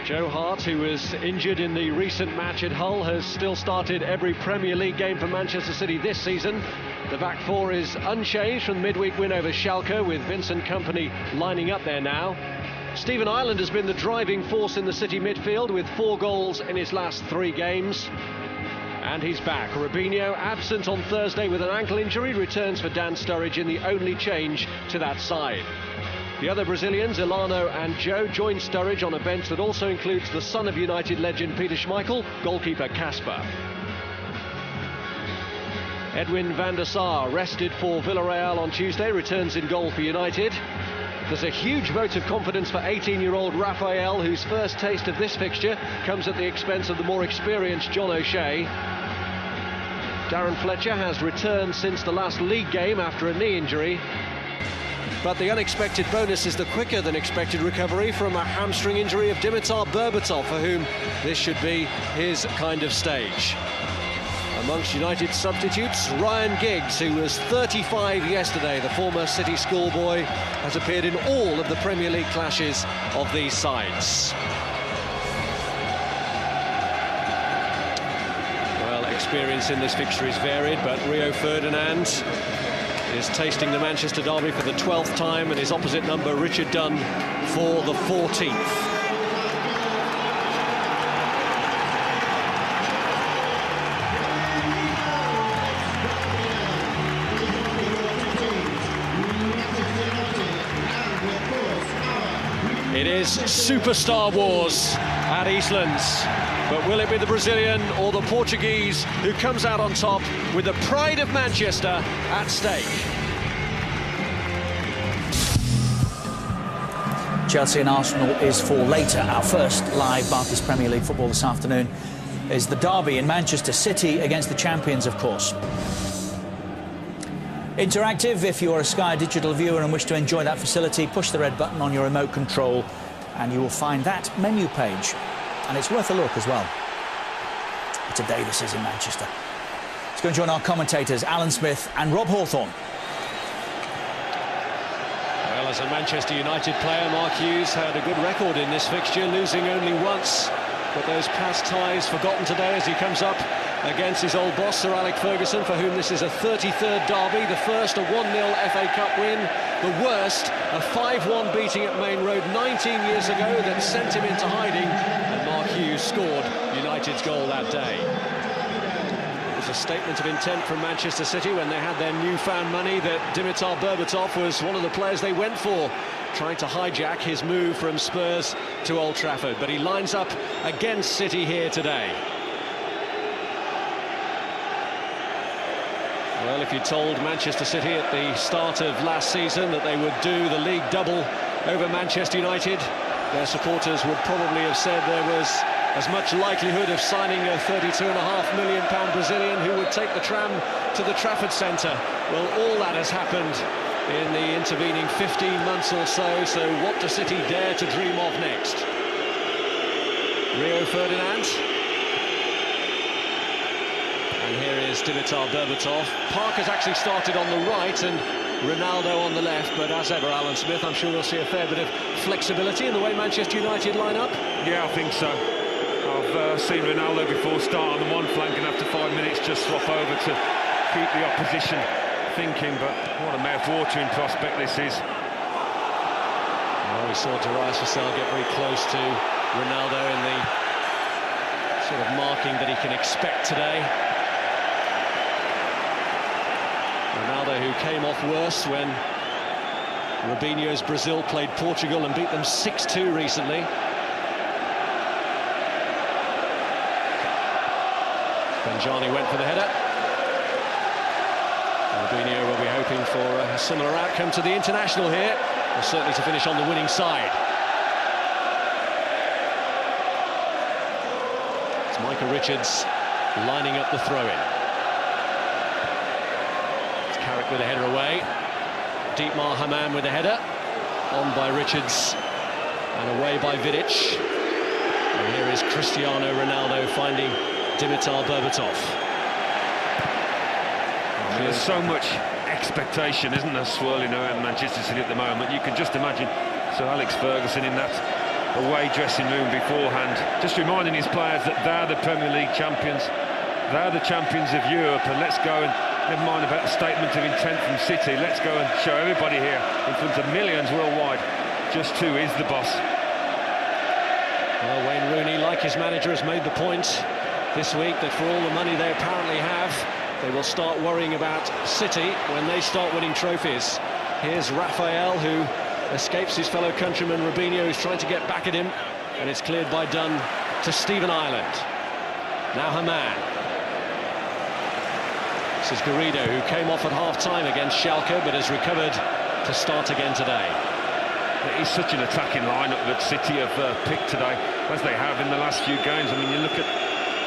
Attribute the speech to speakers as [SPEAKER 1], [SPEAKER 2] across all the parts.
[SPEAKER 1] Joe Hart, who was injured in the recent match at Hull, has still started every Premier League game for Manchester City this season. The back four is unchanged from the midweek win over Schalke, with Vincent Kompany lining up there now. Stephen Ireland has been the driving force in the City midfield with 4 goals in his last 3 games. And he's back. Robinho, absent on Thursday with an ankle injury, returns for Dan Sturridge in the only change to that side. The other Brazilians, Elano and Joe, join Sturridge on a bench that also includes the son of United legend Peter Schmeical, goalkeeper Kasper. Edwin van der Sar, rested for Villarreal on Tuesday, returns in goal for United. There's a huge vote of confidence for 18-year-old Rafael, whose first taste of this fixture comes at the expense of the more experienced John O'Shea. Darren Fletcher has returned since the last league game after a knee injury. But the unexpected bonus is the quicker-than-expected recovery from a hamstring injury of Dimitar Berbatov, for whom this should be his kind of stage. Amongst United's substitutes, Ryan Giggs, who was 35 yesterday, the former City schoolboy, has appeared in all of the Premier League clashes of these sides. Well, experience in this fixture is varied, but Rio Ferdinand is tasting the Manchester derby for the 12th time, and his opposite number, Richard Dunne, for the 14th. It is Superstar Wars at Eastlands, but will it be the Brazilian or the Portuguese who comes out on top with the pride of Manchester at stake?
[SPEAKER 2] Chelsea and Arsenal is for later. Our first live Barclays Premier League football this afternoon is the derby in Manchester City against the champions, of course. Interactive. If you're a Sky Digital viewer and wish to enjoy that facility, push the red button on your remote control and you will find that menu page. And it's worth a look as well. Today this is in Manchester. Let's go and join our commentators, Alan Smith and Rob Hawthorne.
[SPEAKER 1] Well, as a Manchester United player, Mark Hughes had a good record in this fixture, losing only once. But those past ties forgotten today as he comes up against his old boss, Sir Alex Ferguson, for whom this is a 33rd derby. The first, a 1-0 FA Cup win. The worst, a 5-1 beating at Main Road 19 years ago that sent him into hiding. And Mark Hughes scored United's goal that day. It was a statement of intent from Manchester City when they had their newfound money that Dimitar Berbatov was one of the players they went for, trying to hijack his move from Spurs to Old Trafford. But he lines up against City here today. Well, if you told Manchester City at the start of last season that they would do the league double over Manchester United, their supporters would probably have said there was as much likelihood of signing a £32.5 million Brazilian who would take the tram to the Trafford Centre. Well, all that has happened in the intervening 15 months or so what does City dare to dream of next? Rio Ferdinand. And here is Dimitar Berbatov. Park has actually started on the right and Ronaldo on the left, but as ever, Alan Smith, I'm sure we'll see a fair bit of flexibility in the way Manchester United line up.
[SPEAKER 3] Yeah, I think so. I've seen Ronaldo before start on the one flank and after 5 minutes just swap over to keep the opposition thinking, but what a mouth-watering prospect this is.
[SPEAKER 1] Well, we saw Darius Vassell get very close to Ronaldo in the sort of marking that he can expect today. Ronaldo, who came off worse when Robinho's Brazil played Portugal and beat them 6-2 recently. Benjani went for the header. Robinho will be hoping for a similar outcome to the international here, or certainly to finish on the winning side. It's Micah Richards lining up the throw-in. It's Carrick with a header away. Dietmar Hamann with a header. On by Richards and away by Vidić. And here is Cristiano Ronaldo finding Dimitar Berbatov.
[SPEAKER 3] There's so much expectation, isn't there, swirling around Manchester City at the moment. You can just imagine Sir Alex Ferguson in that away dressing room beforehand, just reminding his players that they're the Premier League champions, they're the champions of Europe, and let's go and, never mind about the statement of intent from City, let's go and show everybody here in front of millions worldwide just who is the boss.
[SPEAKER 1] Well, Wayne Rooney, like his manager, has made the point this week that for all the money they apparently have, they will start worrying about City when they start winning trophies. Here's Rafael, who escapes his fellow countryman Robinho, who's trying to get back at him, and it's cleared by Dunne to Stephen Ireland. Now Hamann. This is Garrido, who came off at half-time against Schalke, but has recovered to start again today.
[SPEAKER 3] It is such an attacking lineup that City have picked today, as they have in the last few games. I mean, you look at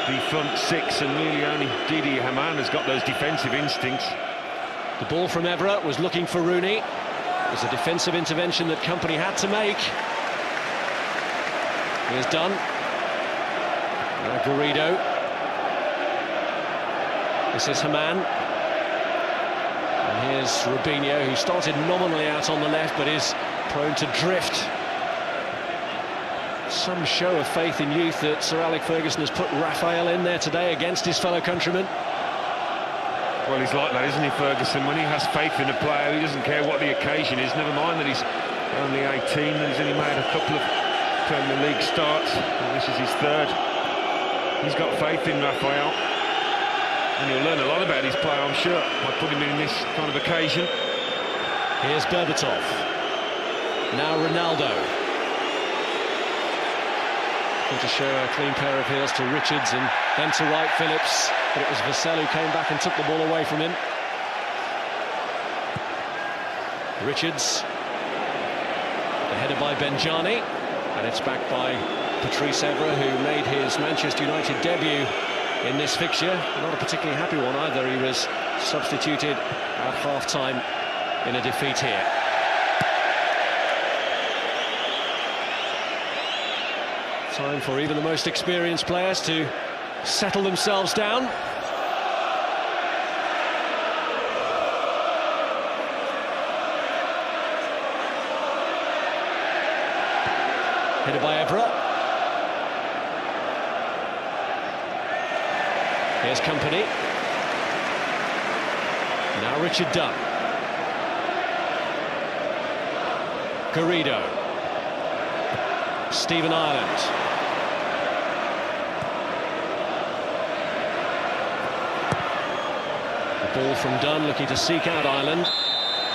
[SPEAKER 3] the front six, and really only Dietmar Hamann has got those defensive instincts.
[SPEAKER 1] The ball from Evra was looking for Rooney. It was a defensive intervention that Kompany had to make. Here's Dunne. Now Garrido. This is Hamann. And here's Robinho, who started nominally out on the left, but is prone to drift. Some show of faith in youth that Sir Alex Ferguson has put Rafael in there today against his fellow countrymen.
[SPEAKER 3] Well, he's like that, isn't he, Ferguson? When he has faith in a player, he doesn't care what the occasion is. Never mind that he's only 18 and he's only made a couple of Premier League starts. And this is his third. He's got faith in Rafael. And he'll learn a lot about his player, I'm sure, by putting him in this kind of occasion.
[SPEAKER 1] Here's Berbatov. Now Ronaldo. Going to show a clean pair of heels to Richards and then to Wright-Phillips, but it was Vassell who came back and took the ball away from him. Richards, the header by Benjani, and it's back by Patrice Evra, who made his Manchester United debut in this fixture. Not a particularly happy one either. He was substituted at half-time in a defeat here. Time for even the most experienced players to settle themselves down. Headed by Evra. Here's Kompany. Now Richard Dunne. Garrido. Stephen Ireland. Ball from Dunne, looking to seek out Ireland. It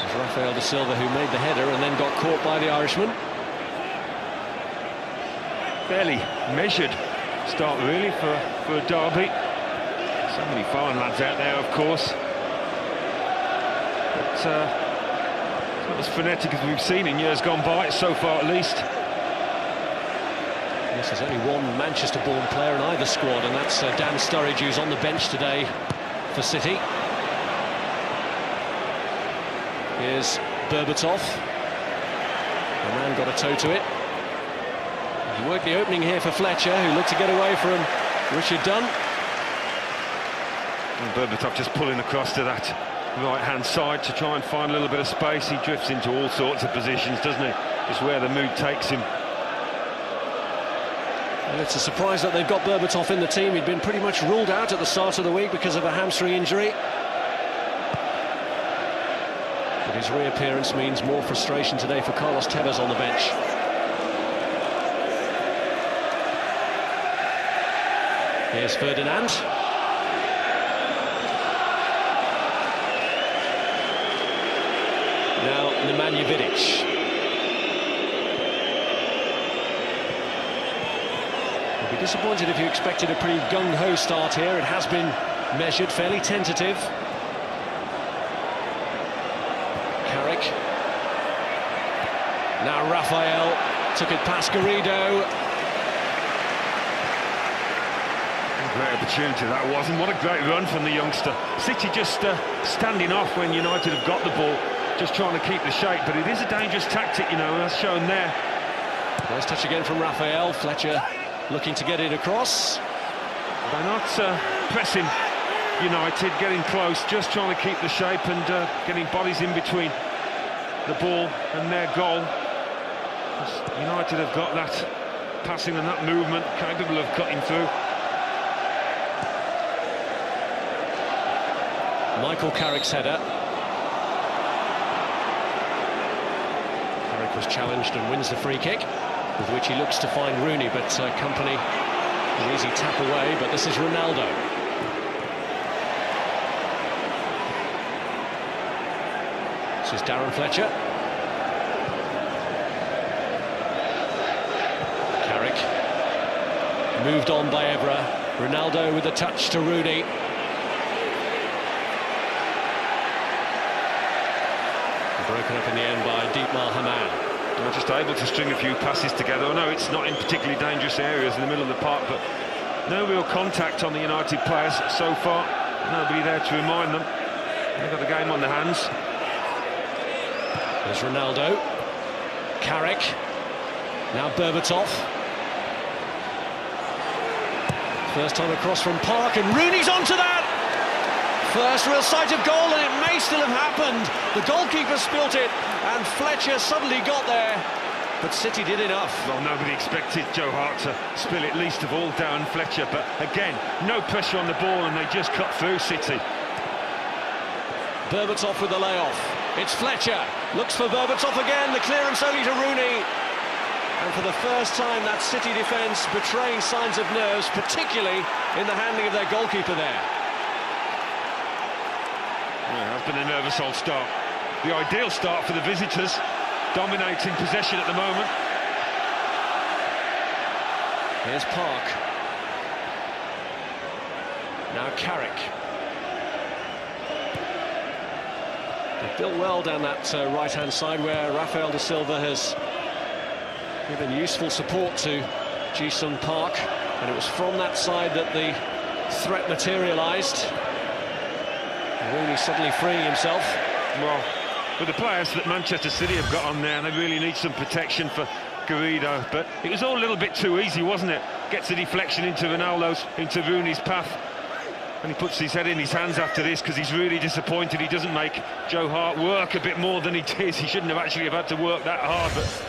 [SPEAKER 1] was Rafael da Silva who made the header and then got caught by the Irishman.
[SPEAKER 3] Fairly measured start, really, for a derby. So many foreign lads out there, of course. But it's not as frenetic as we've seen in years gone by, so far at least.
[SPEAKER 1] Yes, there's only one Manchester-born player in either squad, and that's Dan Sturridge, who's on the bench today for City. Here's Berbatov. The man got a toe to it. He worked the opening here for Fletcher, who looked to get away from Richard Dunne.
[SPEAKER 3] And Berbatov just pulling across to that right-hand side to try and find a little bit of space. He drifts into all sorts of positions, doesn't he? Just where the mood takes him.
[SPEAKER 1] Well, it's a surprise that they've got Berbatov in the team. He'd been pretty much ruled out at the start of the week because of a hamstring injury. But his reappearance means more frustration today for Carlos Tevez on the bench. Here's Ferdinand. Now Nemanja Vidić. You'll be disappointed if you expected a pretty gung-ho start here. It has been measured, fairly tentative. Carrick. Now Rafael took it past Garrido.
[SPEAKER 3] Great opportunity that was, and what a great run from the youngster. City just standing off when United have got the ball, just trying to keep the shape, but it is a dangerous tactic, you know, as shown there.
[SPEAKER 1] Nice touch again from Rafael. Fletcher looking to get it across.
[SPEAKER 3] They're not pressing United, getting close, just trying to keep the shape and getting bodies in between the ball and their goal. United have got that that passing and that movement, capable of cutting through.
[SPEAKER 1] Michael Carrick's header. Carrick was challenged and wins the free kick, with which he looks to find Rooney, but Kompany an easy tap away, but this is Ronaldo. This is Darren Fletcher. Carrick. Moved on by Evra. Ronaldo with a touch to Rooney. Broken up in the end by Dietmar Hamann.
[SPEAKER 3] They're just able to string a few passes together. I know it's not in particularly dangerous areas in the middle of the park, but no real contact on the United players so far. Nobody there to remind them. They've got the game on their hands.
[SPEAKER 1] There's Ronaldo. Carrick. Now Berbatov. First time across from Park, and Rooney's onto that! First real sight of goal, and it may still have happened. The goalkeeper spilt it, and Fletcher suddenly got there. But City did enough.
[SPEAKER 3] Well, nobody expected Joe Hart to spill it, least of all Darren Fletcher. But again, no pressure on the ball, and they just cut through City.
[SPEAKER 1] Berbatov with the layoff. It's Fletcher. Looks for Berbatov again. The clearance only to Rooney. And for the first time, that City defence betraying signs of nerves, particularly in the handling of their goalkeeper there.
[SPEAKER 3] Yeah, that's been a nervous old start. The ideal start for the visitors, dominating possession at the moment.
[SPEAKER 1] Here's Park. Now Carrick. They've built well down that right-hand side where Rafael da Silva has given useful support to Ji-sung Park, and it was from that side that the threat materialised. Rooney suddenly freeing himself.
[SPEAKER 3] Well, with the players that Manchester City have got on there, they really need some protection for Garrido, but it was all a little bit too easy, wasn't it? Gets a deflection into Rooney's path, and he puts his head in his hands after this because he's really disappointed he doesn't make Joe Hart work a bit more than he did. He shouldn't have actually had to work that hard, but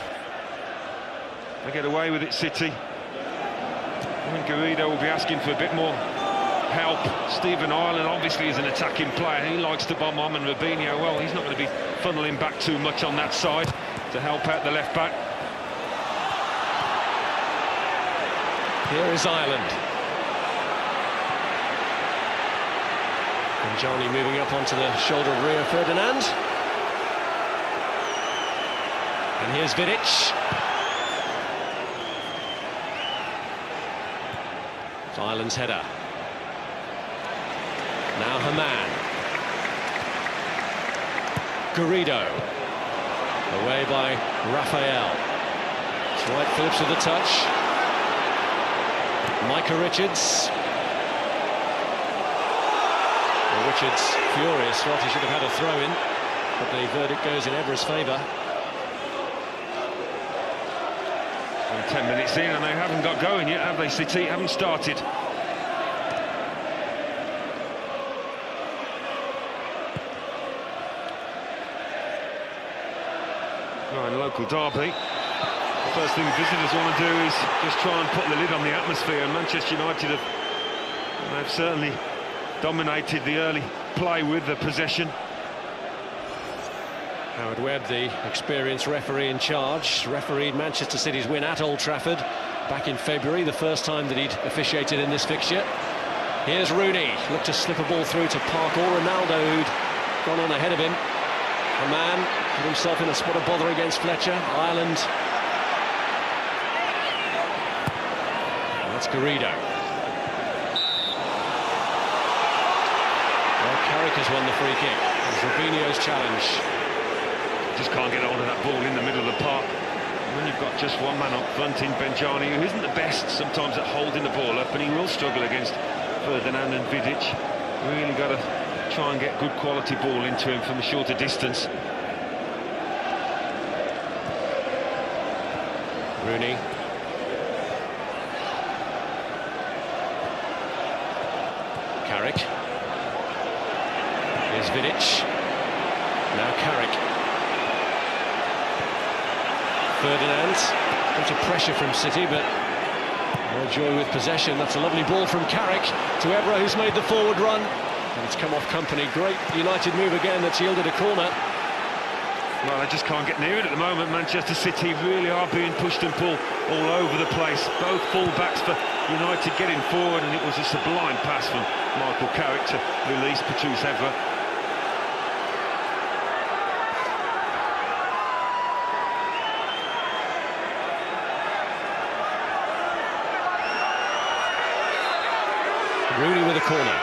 [SPEAKER 3] they get away with it, City. I think Garrido will be asking for a bit more help. Stephen Ireland obviously is an attacking player. He likes to bomb on, and Robinho, well, he's not going to be funneling back too much on that side to help out the left back.
[SPEAKER 1] Here is Ireland. Benjani moving up onto the shoulder of Rio Ferdinand. And here's Vidić. It's Ireland's header. Now Hamann. Garrido. Away by Rafael. It's Wright-Phillips with the touch. Micah Richards. Well, Richards furious, thought he should have had a throw-in, but the verdict goes in Evra's favour.
[SPEAKER 3] 10 minutes in and they haven't got going yet, have they, City? Haven't started. Right, local derby. The first thing the visitors want to do is just try and put the lid on the atmosphere, and Manchester United they've certainly dominated the early play with the possession.
[SPEAKER 1] Howard Webb, the experienced referee in charge, refereed Manchester City's win at Old Trafford back in February, the first time that he'd officiated in this fixture. Here's Rooney, looked to slip a ball through to Park or Ronaldo, who'd gone on ahead of him. A man put himself in a spot of bother against Fletcher. Ireland. And that's Garrido. Well, Carrick has won the free kick. It's Robinho's challenge.
[SPEAKER 3] Just can't get hold of that ball in the middle of the park. And when you've got just one man up front in Benjani, who isn't the best sometimes at holding the ball up, and he will struggle against Ferdinand and Vidić. Really got to try and get good quality ball into him from a shorter distance.
[SPEAKER 1] Rooney. Carrick. Here's Vidić. Now Carrick. Ferdinand. Got a pressure from City, but no joy with possession. That's a lovely ball from Carrick to Evra, who's made the forward run. And it's come off Kompany. Great United move again that's yielded a corner.
[SPEAKER 3] Well, they just can't get near it at the moment. Manchester City really are being pushed and pulled all over the place. Both full-backs for United getting forward, and it was a sublime pass from Carrick to release Patrice Evra.
[SPEAKER 1] Rooney with a corner.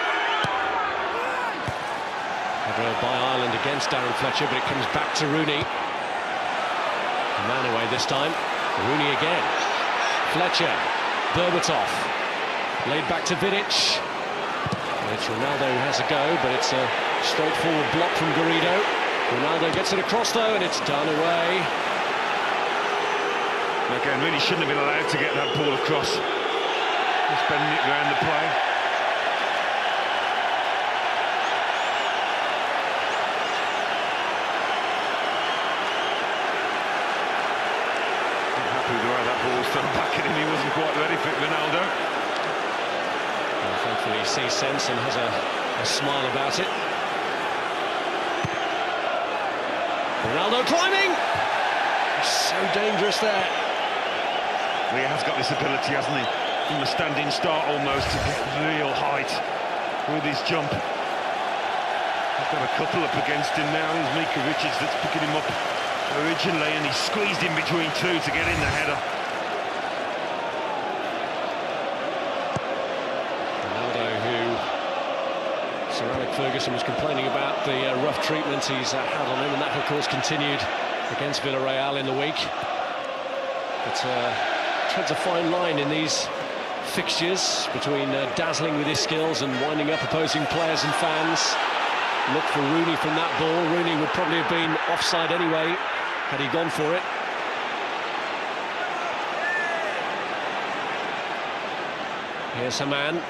[SPEAKER 1] Evra by Ireland against Darren Fletcher, but it comes back to Rooney. A man away this time. Rooney again. Fletcher. Berbatov. Laid back to Vidić. It's Ronaldo who has a go, but it's a straightforward block from Garrido. Ronaldo gets it across though, and it's done away.
[SPEAKER 3] Again, really shouldn't have been allowed to get that ball across. Just bending it around the play. Back at him, he wasn't quite ready for it, Ronaldo.
[SPEAKER 1] Well, thankfully he sees sense and has a smile about it. Ronaldo climbing! He's so dangerous there.
[SPEAKER 3] Well, he has got this ability, hasn't he? From a standing start almost to get real height with his jump. He's got a couple up against him now. There's Micah Richards that's picking him up originally, and he squeezed in between two to get in the header.
[SPEAKER 1] Ferguson was complaining about the rough treatment he's had on him, and that of course continued against Villarreal in the week. But treads a fine line in these fixtures between dazzling with his skills and winding up opposing players and fans. Look for Rooney from that ball. Rooney would probably have been offside anyway had he gone for it. Here's Hamann.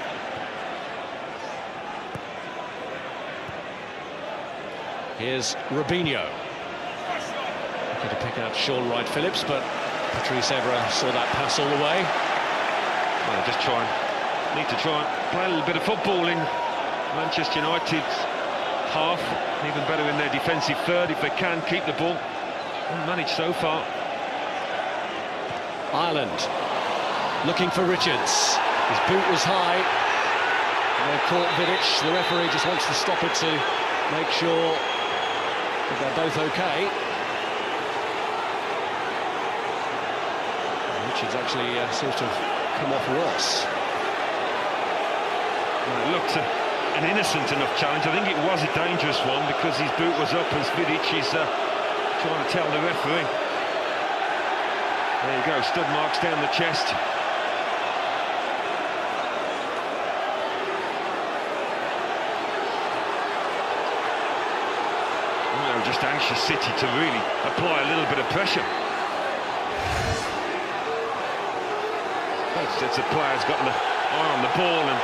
[SPEAKER 1] Here's Robinho. Looking to pick out Shaun Wright-Phillips, but Patrice Evra saw that pass all the way.
[SPEAKER 3] Well, need to try and play a little bit of football in Manchester United's half. Even better in their defensive third if they can keep the ball. Haven't managed so far.
[SPEAKER 1] Ireland looking for Richards. His boot was high. They've caught Vidić. The referee just wants to stop it to make sure they're both okay. Richards actually seems to have come off worse.
[SPEAKER 3] Well, it looked an innocent enough challenge. I think it was a dangerous one because his boot was up as Vidić is trying to tell the referee. There you go, stud marks down the chest. Just anxious City to really apply a little bit of pressure. It's a player's got an eye on the ball and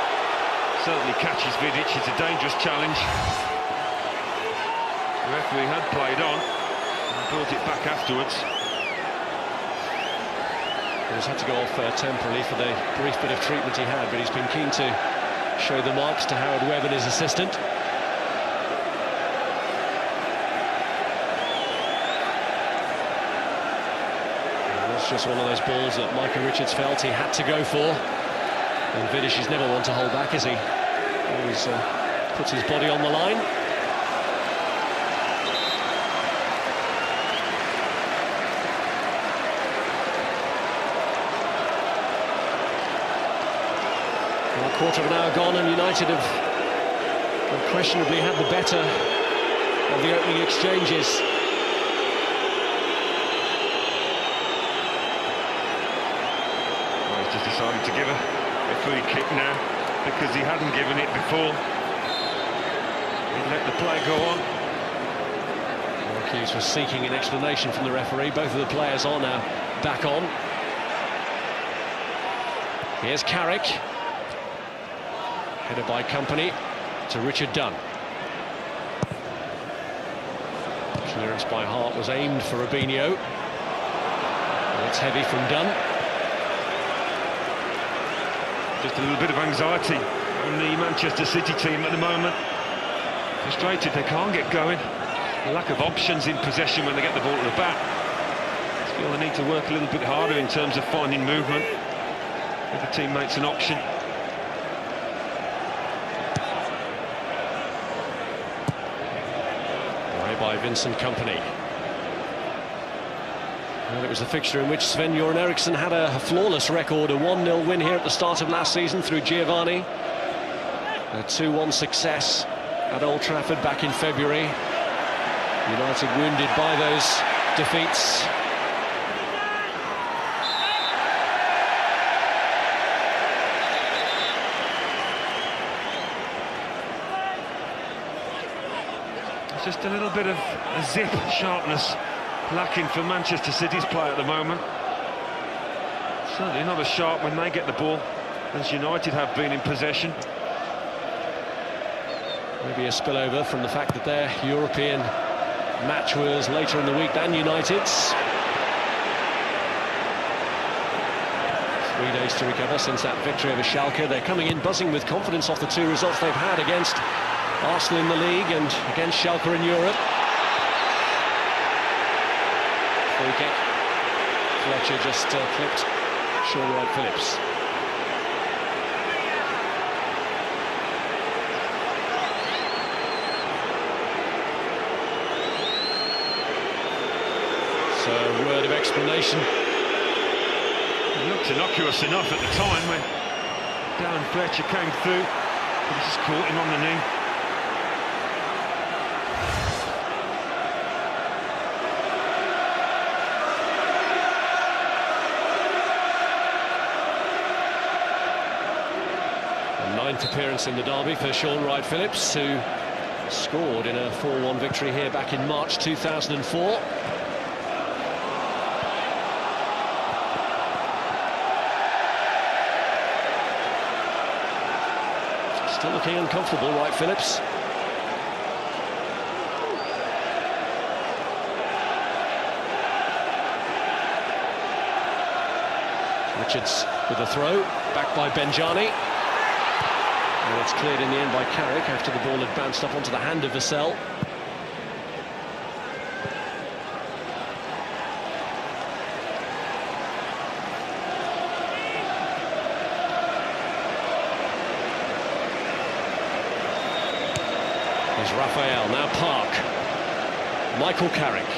[SPEAKER 3] certainly catches Vidić. It's a dangerous challenge. The referee had played on and brought it back afterwards.
[SPEAKER 1] He's had to go off temporarily for the brief bit of treatment he had, but he's been keen to show the marks to Howard Webb and his assistant. Just one of those balls that Micah Richards felt he had to go for. And Vidić is never one to hold back, is he? Always puts his body on the line. Well, a quarter of an hour gone, and United have unquestionably had the better of the opening exchanges.
[SPEAKER 3] Decided to give a free kick now because he hadn't given it before. He'd let the play go on.
[SPEAKER 1] Hughes was seeking an explanation from the referee. Both of the players are now back on. Here's Carrick. Headed by Kompany to Richard Dunne. Clearance by Hart was aimed for Robinho. That's heavy from Dunne.
[SPEAKER 3] Just a little bit of anxiety on the Manchester City team at the moment. Frustrated they can't get going. The lack of options in possession when they get the ball at the back. I feel they need to work a little bit harder in terms of finding movement. Give the teammates an option.
[SPEAKER 1] Away by Vincent Kompany. And it was a fixture in which Sven-Göran Eriksson had a flawless record, a 1-0 win here at the start of last season through Giovanni. A 2-1 success at Old Trafford back in February. United wounded by those defeats.
[SPEAKER 3] Just a little bit of a zip, sharpness lacking for Manchester City's play at the moment. Certainly not as sharp when they get the ball as United have been in possession.
[SPEAKER 1] Maybe a spillover from the fact that their European match was later in the week than United's. 3 days to recover since that victory over Schalke. They're coming in buzzing with confidence off the 2 results they've had against Arsenal in the league and against Schalke in Europe. Free kick. Fletcher just clipped Shaun Wright-Phillips. So, a word of explanation.
[SPEAKER 3] It looked innocuous enough at the time when Darren Fletcher came through, but he just caught him on the knee.
[SPEAKER 1] Ninth appearance in the derby for Shaun Wright-Phillips, who scored in a 4-1 victory here back in March 2004. Still looking uncomfortable, Wright-Phillips. Richards with a throw, back by Benjani. And it's cleared in the end by Carrick after the ball had bounced up onto the hand of Vassell. There's Rafael, now Park. Michael Carrick.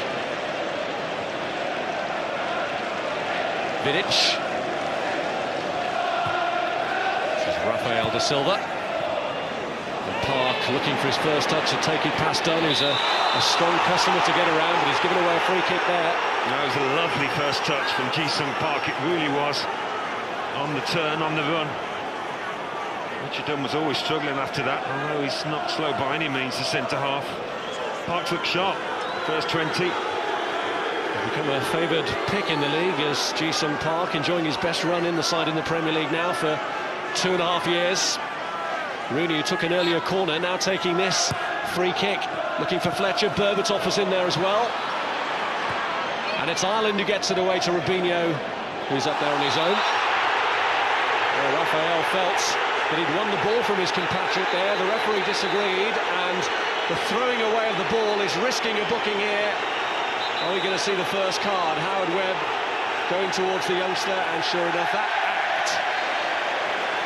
[SPEAKER 1] Vidić. This is Rafael da Silva. Park looking for his first touch to take it past Dunne, who's a strong customer to get around, but he's given away a free kick there.
[SPEAKER 3] That was a lovely first touch from Ji-sung Park, it really was. On the turn, on the run. Richard Dunne was always struggling after that, although he's not slow by any means, the centre-half. Park looked sharp, first 20.
[SPEAKER 1] He's become a favoured pick in the league as Ji-sung Park, enjoying his best run in the side in the Premier League now for 2.5 years. Rooney, who took an earlier corner, now taking this free kick, looking for Fletcher. Berbatov was in there as well. And it's Ireland who gets it away to Robinho, who's up there on his own. Well, Rafael felt that he'd won the ball from his compatriot there. The referee disagreed, and the throwing away of the ball is risking a booking here. Are we going to see the first card? Howard Webb going towards the youngster, and sure enough, that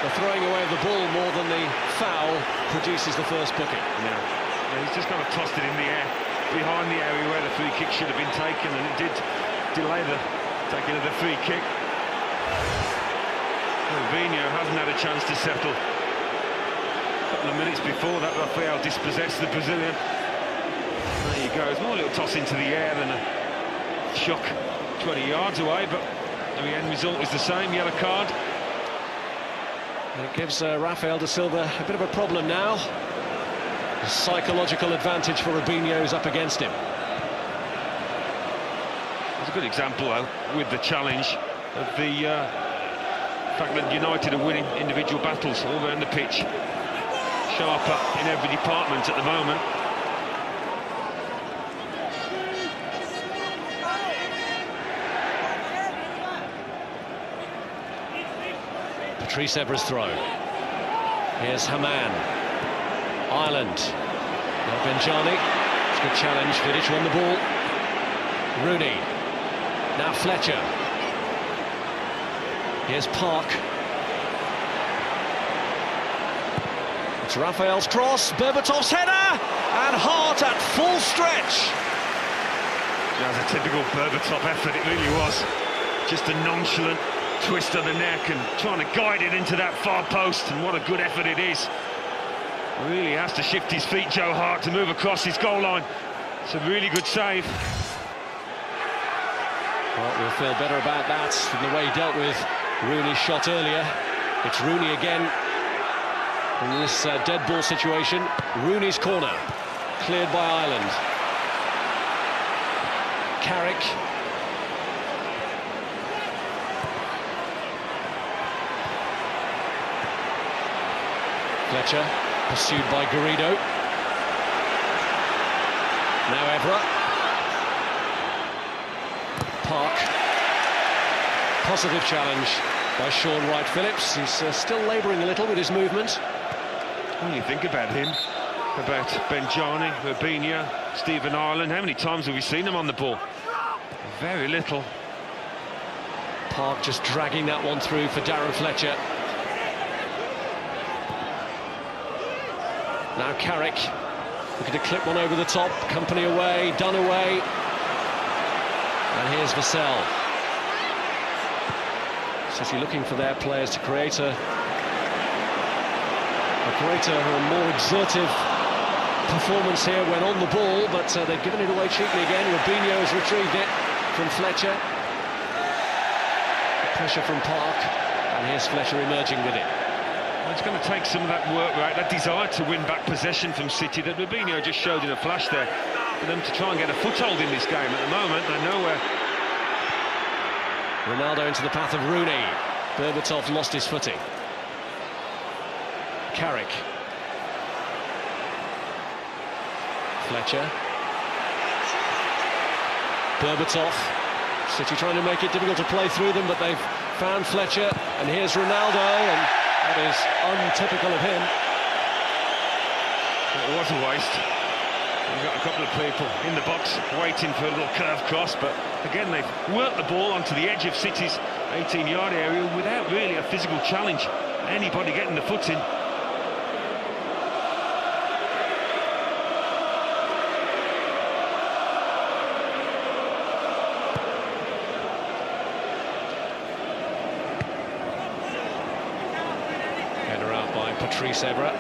[SPEAKER 1] the throwing away of the ball more than the foul produces the first booking.
[SPEAKER 3] Yeah, he's just kind of tossed it in the air, behind the area where the free kick should have been taken, and it did delay the taking of the free kick. Robinho hasn't had a chance to settle. A couple of minutes before that, Rafael dispossessed the Brazilian. There you go, it's more a little toss into the air than a shock 20 yards away, but the end result is the same, yellow card.
[SPEAKER 1] And it gives Rafael da Silva a bit of a problem now. A psychological advantage for Robinho, who's up against him.
[SPEAKER 3] It's a good example, though, with the challenge of the fact that United are winning individual battles all around the pitch. Sharper in every department at the moment.
[SPEAKER 1] Patrice Evra's throw. Here's Hamann. Ireland. Now Benjani. It's a good challenge. Vidić won the ball. Rooney. Now Fletcher. Here's Park. It's Rafael's cross. Berbatov's header. And Hart at full stretch.
[SPEAKER 3] That was a typical Berbatov effort, it really was. Just a nonchalant twist of the neck and trying to guide it into that far post, and what a good effort it is. Really has to shift his feet, Joe Hart, to move across his goal line. It's a really good save.
[SPEAKER 1] Well, we'll feel better about that than the way he dealt with Rooney's shot earlier. It's Rooney again in this dead ball situation. Rooney's corner, cleared by Ireland. Carrick. Fletcher, pursued by Garrido. Now Evra. Park. Positive challenge by Shaun Wright-Phillips. He's still labouring a little with his movement.
[SPEAKER 3] When you think about him, about Benjani, Robinho, Stephen Ireland, how many times have we seen him on the ball? Very little.
[SPEAKER 1] Park just dragging that one through for Darren Fletcher. Now Carrick looking to clip one over the top. Kompany away, Dunne away. And here's Vassell. City looking for their players to create a more exertive performance here when on the ball, but they've given it away cheaply again. Robinho has retrieved it from Fletcher. Pressure from Park, and here's Fletcher emerging with it.
[SPEAKER 3] Well, it's going to take some of that work, right, that desire to win back possession from City that Robinho just showed in a flash there, for them to try and get a foothold in this game. At the moment, they're nowhere.
[SPEAKER 1] Ronaldo into the path of Rooney. Berbatov lost his footing. Carrick. Fletcher. Berbatov. City trying to make it difficult to play through them, but they've found Fletcher. And here's Ronaldo, and that is untypical of him.
[SPEAKER 3] It was a waste. We've got a couple of people in the box waiting for a little curve cross, but again they've worked the ball onto the edge of City's 18-yard area without really a physical challenge. Anybody getting the foot in.
[SPEAKER 1] Header out by Patrice Evra.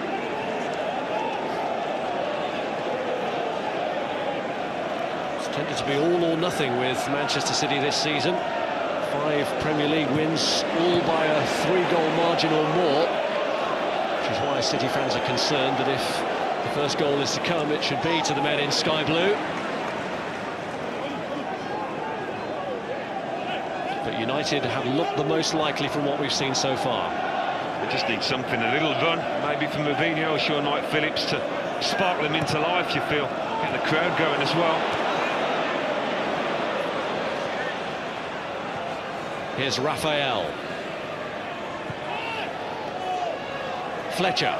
[SPEAKER 1] Tended to be all or nothing with Manchester City this season. 5 Premier League wins, all by a 3-goal margin or more, which is why City fans are concerned that if the first goal is to come, it should be to the men in sky blue. But United have looked the most likely from what we've seen so far.
[SPEAKER 3] They just need something a little done, maybe from Robinho or Shaun Wright-Phillips to spark them into life, you feel. Get the crowd going as well.
[SPEAKER 1] Here's Rafael. Fletcher.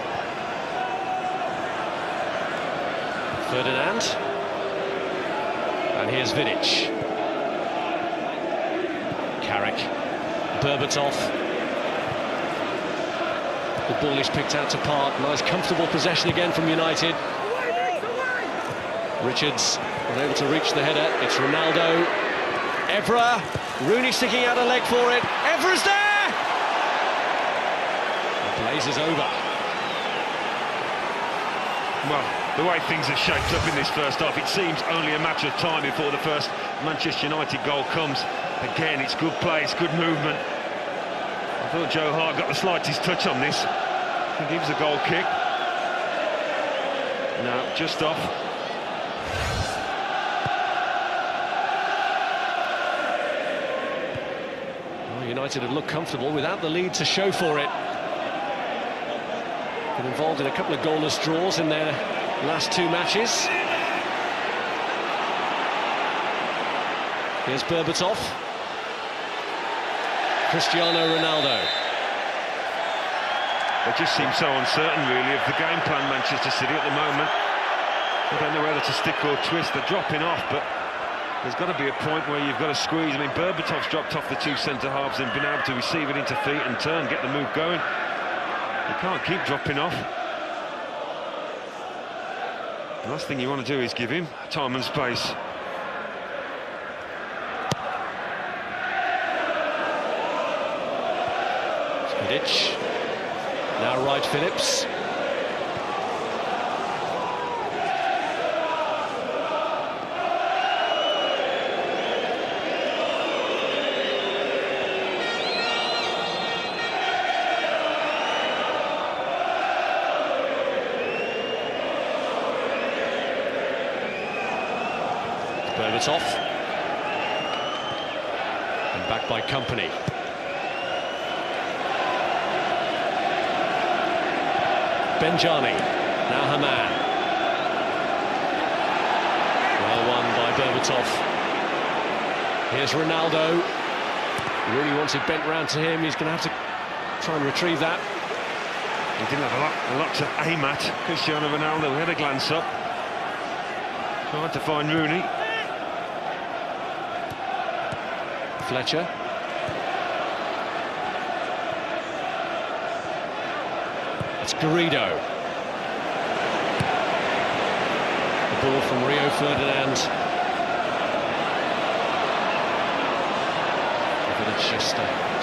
[SPEAKER 1] Ferdinand. And here's Vidić. Carrick. Berbatov. The ball is picked out to Park. Nice comfortable possession again from United. Richards unable to reach the header. It's Ronaldo. Evra. Rooney sticking out a leg for it. Evra's there! The blaze is over.
[SPEAKER 3] Well, the way things have shaped up in this first half, it seems only a matter of time before the first Manchester United goal comes. Again, it's good play, it's good movement. I thought Joe Hart got the slightest touch on this. I think he was a goal kick. No, just off.
[SPEAKER 1] United have looked comfortable without the lead to show for it. Been involved in a couple of goalless draws in their last 2 matches. Here's Berbatov. Cristiano Ronaldo.
[SPEAKER 3] They just seem so uncertain, really, of the game plan, Manchester City, at the moment. I don't know whether to stick or twist. They're dropping off, but there's got to be a point where you've got to squeeze. I mean, Berbatov's dropped off the two centre-halves and been able to receive it into feet and turn, get the move going. You can't keep dropping off. The last thing you want to do is give him time and space.
[SPEAKER 1] Vidić. Now Wright-Phillips. Berbatov. And back by Kompany. Benjani. Now Hamann. Well won by Berbatov. Here's Ronaldo. Rooney wants it bent round to him. He's going to have to try and retrieve that.
[SPEAKER 3] He didn't have a lot to aim at. Cristiano Ronaldo had a glance up. Tried to find Rooney.
[SPEAKER 1] Fletcher. It's Garrido. The ball from Rio Ferdinand. Vidić just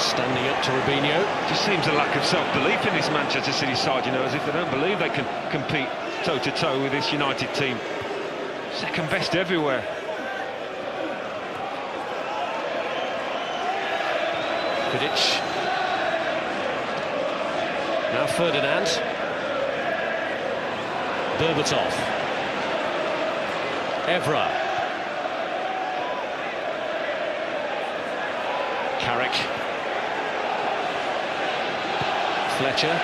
[SPEAKER 1] standing up to Robinho.
[SPEAKER 3] Just seems a lack of self-belief in this Manchester City side, you know, as if they don't believe they can compete toe-to-toe with this United team. Second best everywhere.
[SPEAKER 1] Vidić. Now Ferdinand. Berbatov. Evra. Carrick. Fletcher.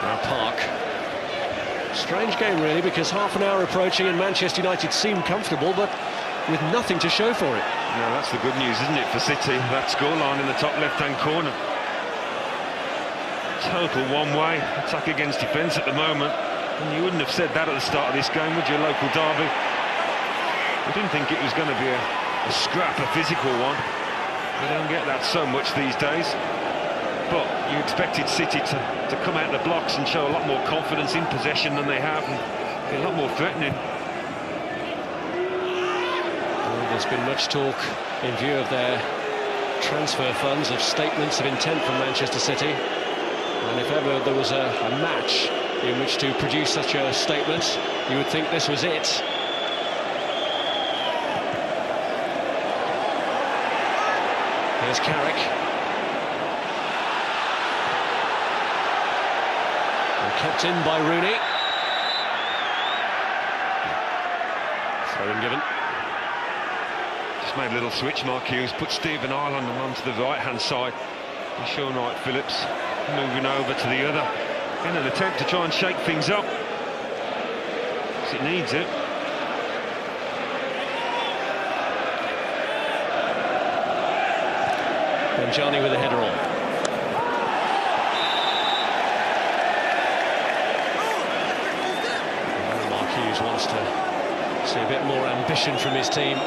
[SPEAKER 1] Now Park. Strange game, really, because half an hour approaching and Manchester United seem comfortable, but with nothing to show for it.
[SPEAKER 3] No, that's the good news, isn't it, for City? That scoreline in the top left-hand corner. Total one-way attack against defence at the moment. And you wouldn't have said that at the start of this game, would you? A local derby. We didn't think it was going to be a scrap, a physical one. We don't get that so much these days. But you expected City to come out the blocks and show a lot more confidence in possession than they have, and be a lot more threatening.
[SPEAKER 1] There's been much talk in view of their transfer funds of statements of intent from Manchester City, and if ever there was a match in which to produce such a statement, you would think this was it. Here's Carrick. And kept in by Rooney. Throw-in given.
[SPEAKER 3] Made a little switch, Mark Hughes, put Stephen Ireland onto the right-hand side, and Shaun Wright-Phillips moving over to the other in an attempt to try and shake things up, because it needs it.
[SPEAKER 1] Benjani with a header on. Mark Hughes wants to see a bit more ambition from his team.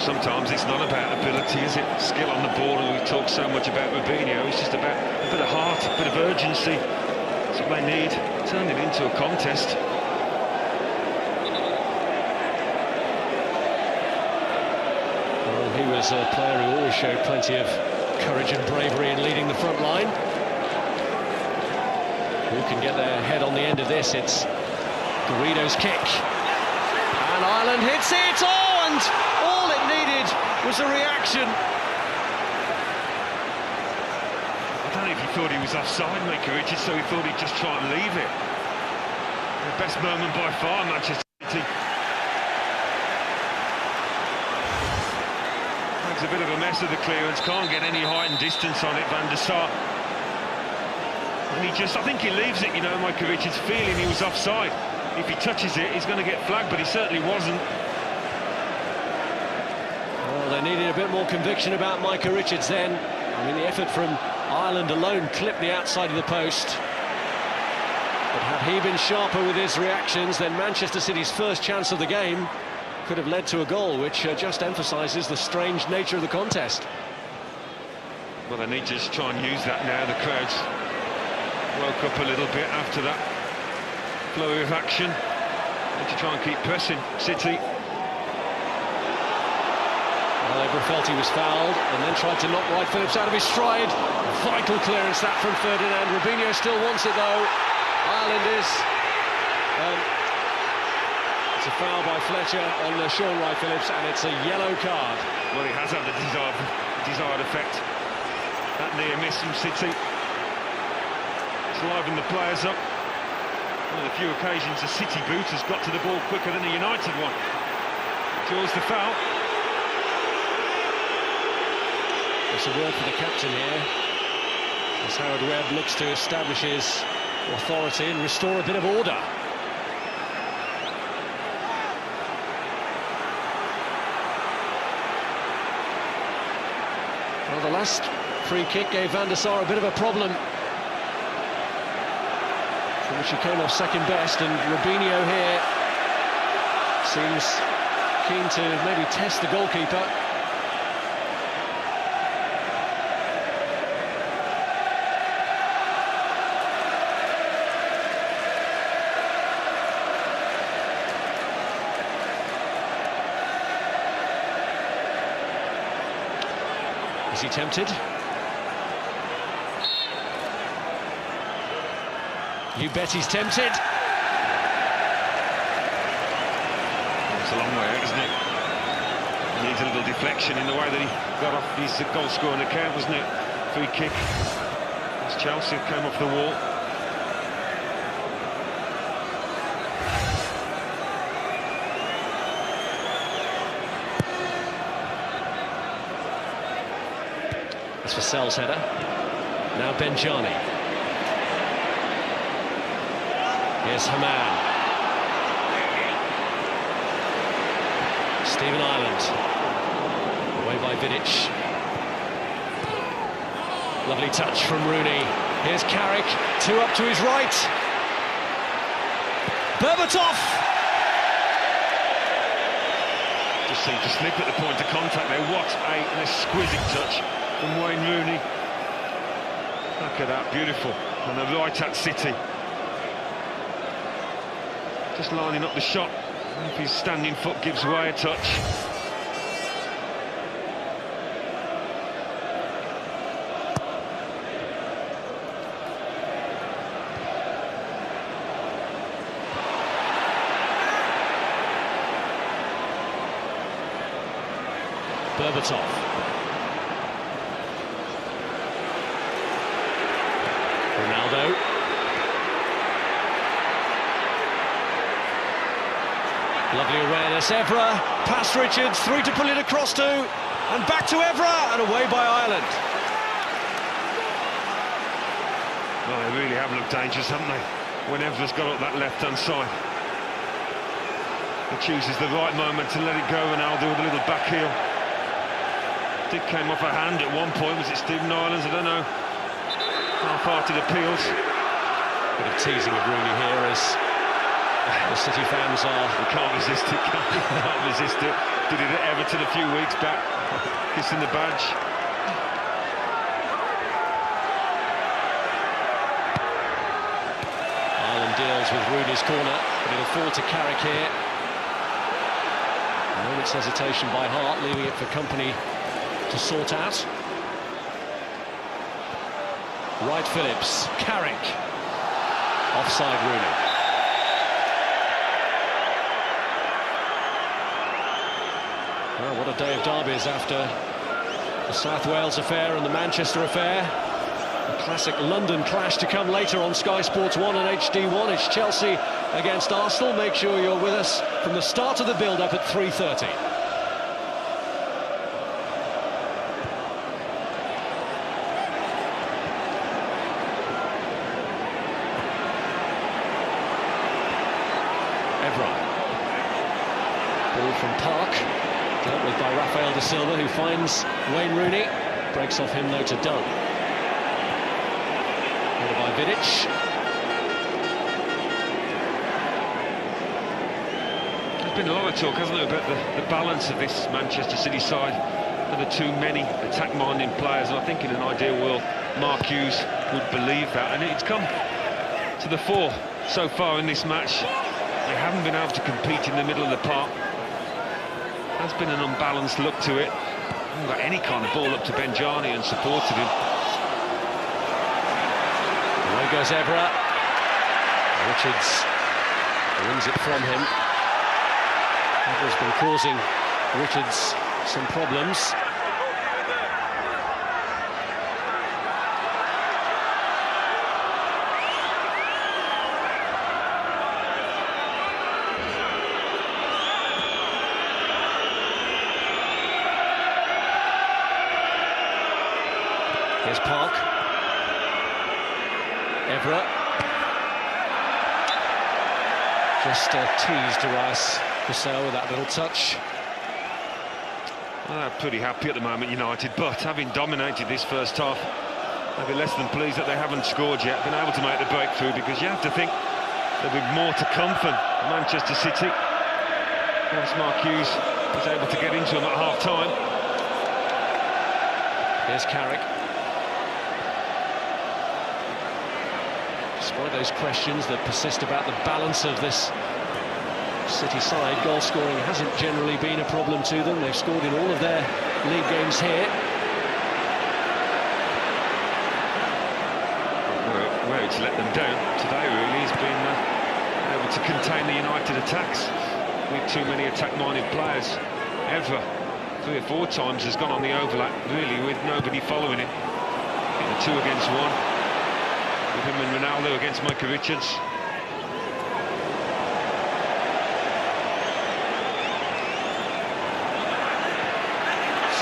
[SPEAKER 3] Sometimes it's not about ability, is it? Skill on the ball, and we talk so much about Robinho. It's just about a bit of heart, a bit of urgency. That's what they need. Turn it into a contest.
[SPEAKER 1] Well, he was a player who always showed plenty of courage and bravery in leading the front line. Who can get their head on the end of this? It's Garrido's kick. And Ireland hits it! Oh, and all it needed was a reaction.
[SPEAKER 3] I don't know if he thought he was offside, Micah Richards, so he thought he'd just try and leave it. The best moment by far, Manchester City. Makes a bit of a mess of the clearance, can't get any height and distance on it, Van der Sar. And he just, I think he leaves it, you know, Micah Richards, feeling he was offside. If he touches it, he's going to get flagged, but he certainly wasn't.
[SPEAKER 1] they needed a bit more conviction about Micah Richards then. I mean, the effort from Ireland alone clipped the outside of the post. But had he been sharper with his reactions, then Manchester City's first chance of the game could have led to a goal, which just emphasises the strange nature of the contest.
[SPEAKER 3] Well, they need to just try and use that now. The crowds woke up a little bit after that flow of action. Need to try and keep pressing City.
[SPEAKER 1] Well, Evra felt he was fouled and then tried to knock Wright-Phillips out of his stride. Vital clearance that from Ferdinand. Robinho still wants it though. Ireland is... it's a foul by Fletcher on Shaun Wright-Phillips, and it's a yellow card.
[SPEAKER 3] Well, he has had the desired effect. That near miss from City. It's livened the players up. One of the few occasions a City boot has got to the ball quicker than a United one. Draws the foul.
[SPEAKER 1] It's a word for the captain here, as Howard Webb looks to establish his authority and restore a bit of order. Well, the last free kick gave Van der Sar a bit of a problem, from which he came off second best, and Robinho here seems keen to maybe test the goalkeeper. Is he tempted? You bet he's tempted.
[SPEAKER 3] It's a long way out, isn't it? He needs a little deflection in the way that he got off his goal-scoring account, wasn't it? Free kick. As Chelsea came off the wall.
[SPEAKER 1] It's Vassell's header. Now Benjani. Here's Hamann. Stephen Ireland. Away by Vidić. Lovely touch from Rooney. Here's Carrick. Two up to his right. Berbatov!
[SPEAKER 3] Just seemed to slip at the point of contact there. What an exquisite touch from Wayne Rooney. Look at that, beautiful. And they're right at City. Just lining up the shot. If his standing foot gives way a touch.
[SPEAKER 1] Berbatov. Ronaldo. Lovely awareness, Evra, past Richards, through to pull it across to, and back to Evra, and away by Ireland.
[SPEAKER 3] Well, they really have looked dangerous, haven't they? When Evra's got up that left-hand side. He chooses the right moment to let it go, Ronaldo with a little back heel. It came off a hand at one point. Was it Stephen Ireland's? I don't know. Half-hearted appeals.
[SPEAKER 1] Bit of teasing of Rooney here as the City fans are...
[SPEAKER 3] You can't resist it, can you? Can't resist it. Did it at Everton a few weeks back, kissing the badge.
[SPEAKER 1] Ireland deals with Rooney's corner, but it'll fall to Carrick here. A moment's hesitation by Hart, leaving it for Kompany to sort out. Wright-Phillips, Carrick, offside Rooney. Well, what a day of derbies after the South Wales affair and the Manchester affair. A classic London clash to come later on Sky Sports 1 and HD1. It's Chelsea against Arsenal. Make sure you're with us from the start of the build-up at 3:30. Evra. Ball from Park. Dealt with by Rafael da Silva, who finds Wayne Rooney. Breaks off him though to Dunne. Headed by Vidić.
[SPEAKER 3] There's been a lot of talk, hasn't there, about the balance of this Manchester City side. Are there too many attack-minded players? And I think in an ideal world, Mark Hughes would believe that. And it's come to the fore so far in this match. They haven't been able to compete in the middle of the park. There's been an unbalanced look to it. Haven't got any kind of ball up to Benjani and supported him.
[SPEAKER 1] Away goes Evra. Richards wins it from him. Evra's been causing Richards some problems. Here's Park. Evra. Just teased Darius Vassell with that little touch.
[SPEAKER 3] Well, they're pretty happy at the moment, United, but having dominated this first half, they'll be less than pleased that they haven't scored yet, been able to make the breakthrough, because you have to think there'll be more to come for Manchester City. Once Mark Hughes was able to get into them at half-time.
[SPEAKER 1] Here's Carrick. It's one of those questions that persist about the balance of this City side. Goal scoring hasn't generally been a problem to them. They've scored in all of their league games here.
[SPEAKER 3] Where it's let them down today, really, has been able to contain the United attacks with too many attack-minded players. Evra, 3 or 4 times, has gone on the overlap, really, with nobody following it. In the 2 against 1, with him and Ronaldo against Micah Richards.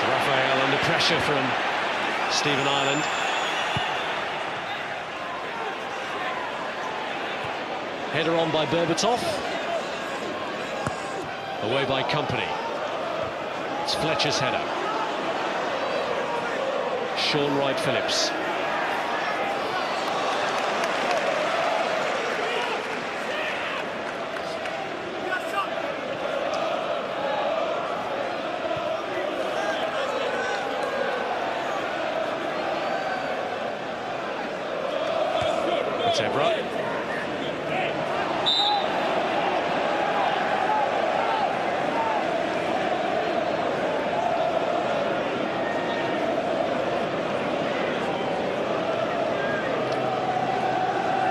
[SPEAKER 1] Rafael under pressure from Stephen Ireland. Header on by Berbatov. Away by Kompany. It's Fletcher's header. Shaun Wright-Phillips. Evra.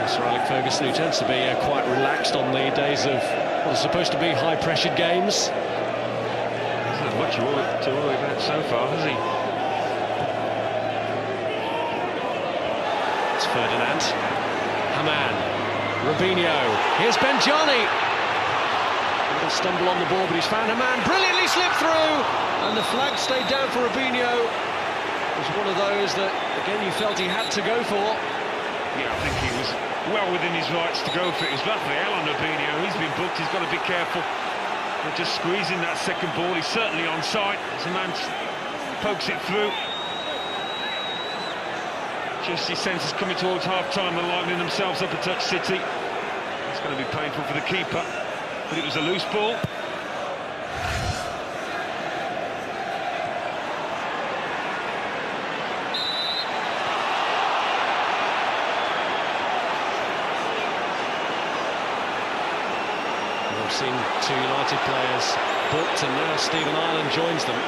[SPEAKER 1] Sir Alex Ferguson, who tends to be quite relaxed on the days of what are supposed to be high-pressured games.
[SPEAKER 3] Hasn't had much to worry about so far, has he?
[SPEAKER 1] It's Ferdinand. Hamann, Robinho, here's Benjani. A little stumble on the ball, but he's found Hamann, brilliantly slipped through, and the flag stayed down for Robinho. It was one of those that, again, you felt he had to go for.
[SPEAKER 3] Yeah, I think he was well within his rights to go for it. It was Rafael on Robinho, he's been booked, he's got to be careful. They're just squeezing that second ball, he's certainly on side, as a man pokes it through. Just his senses coming towards half-time, they're livening themselves up a touch, City. It's going to be painful for the keeper, but it was a loose ball.
[SPEAKER 1] We've seen 2 United players booked, and now Stephen Ireland joins them.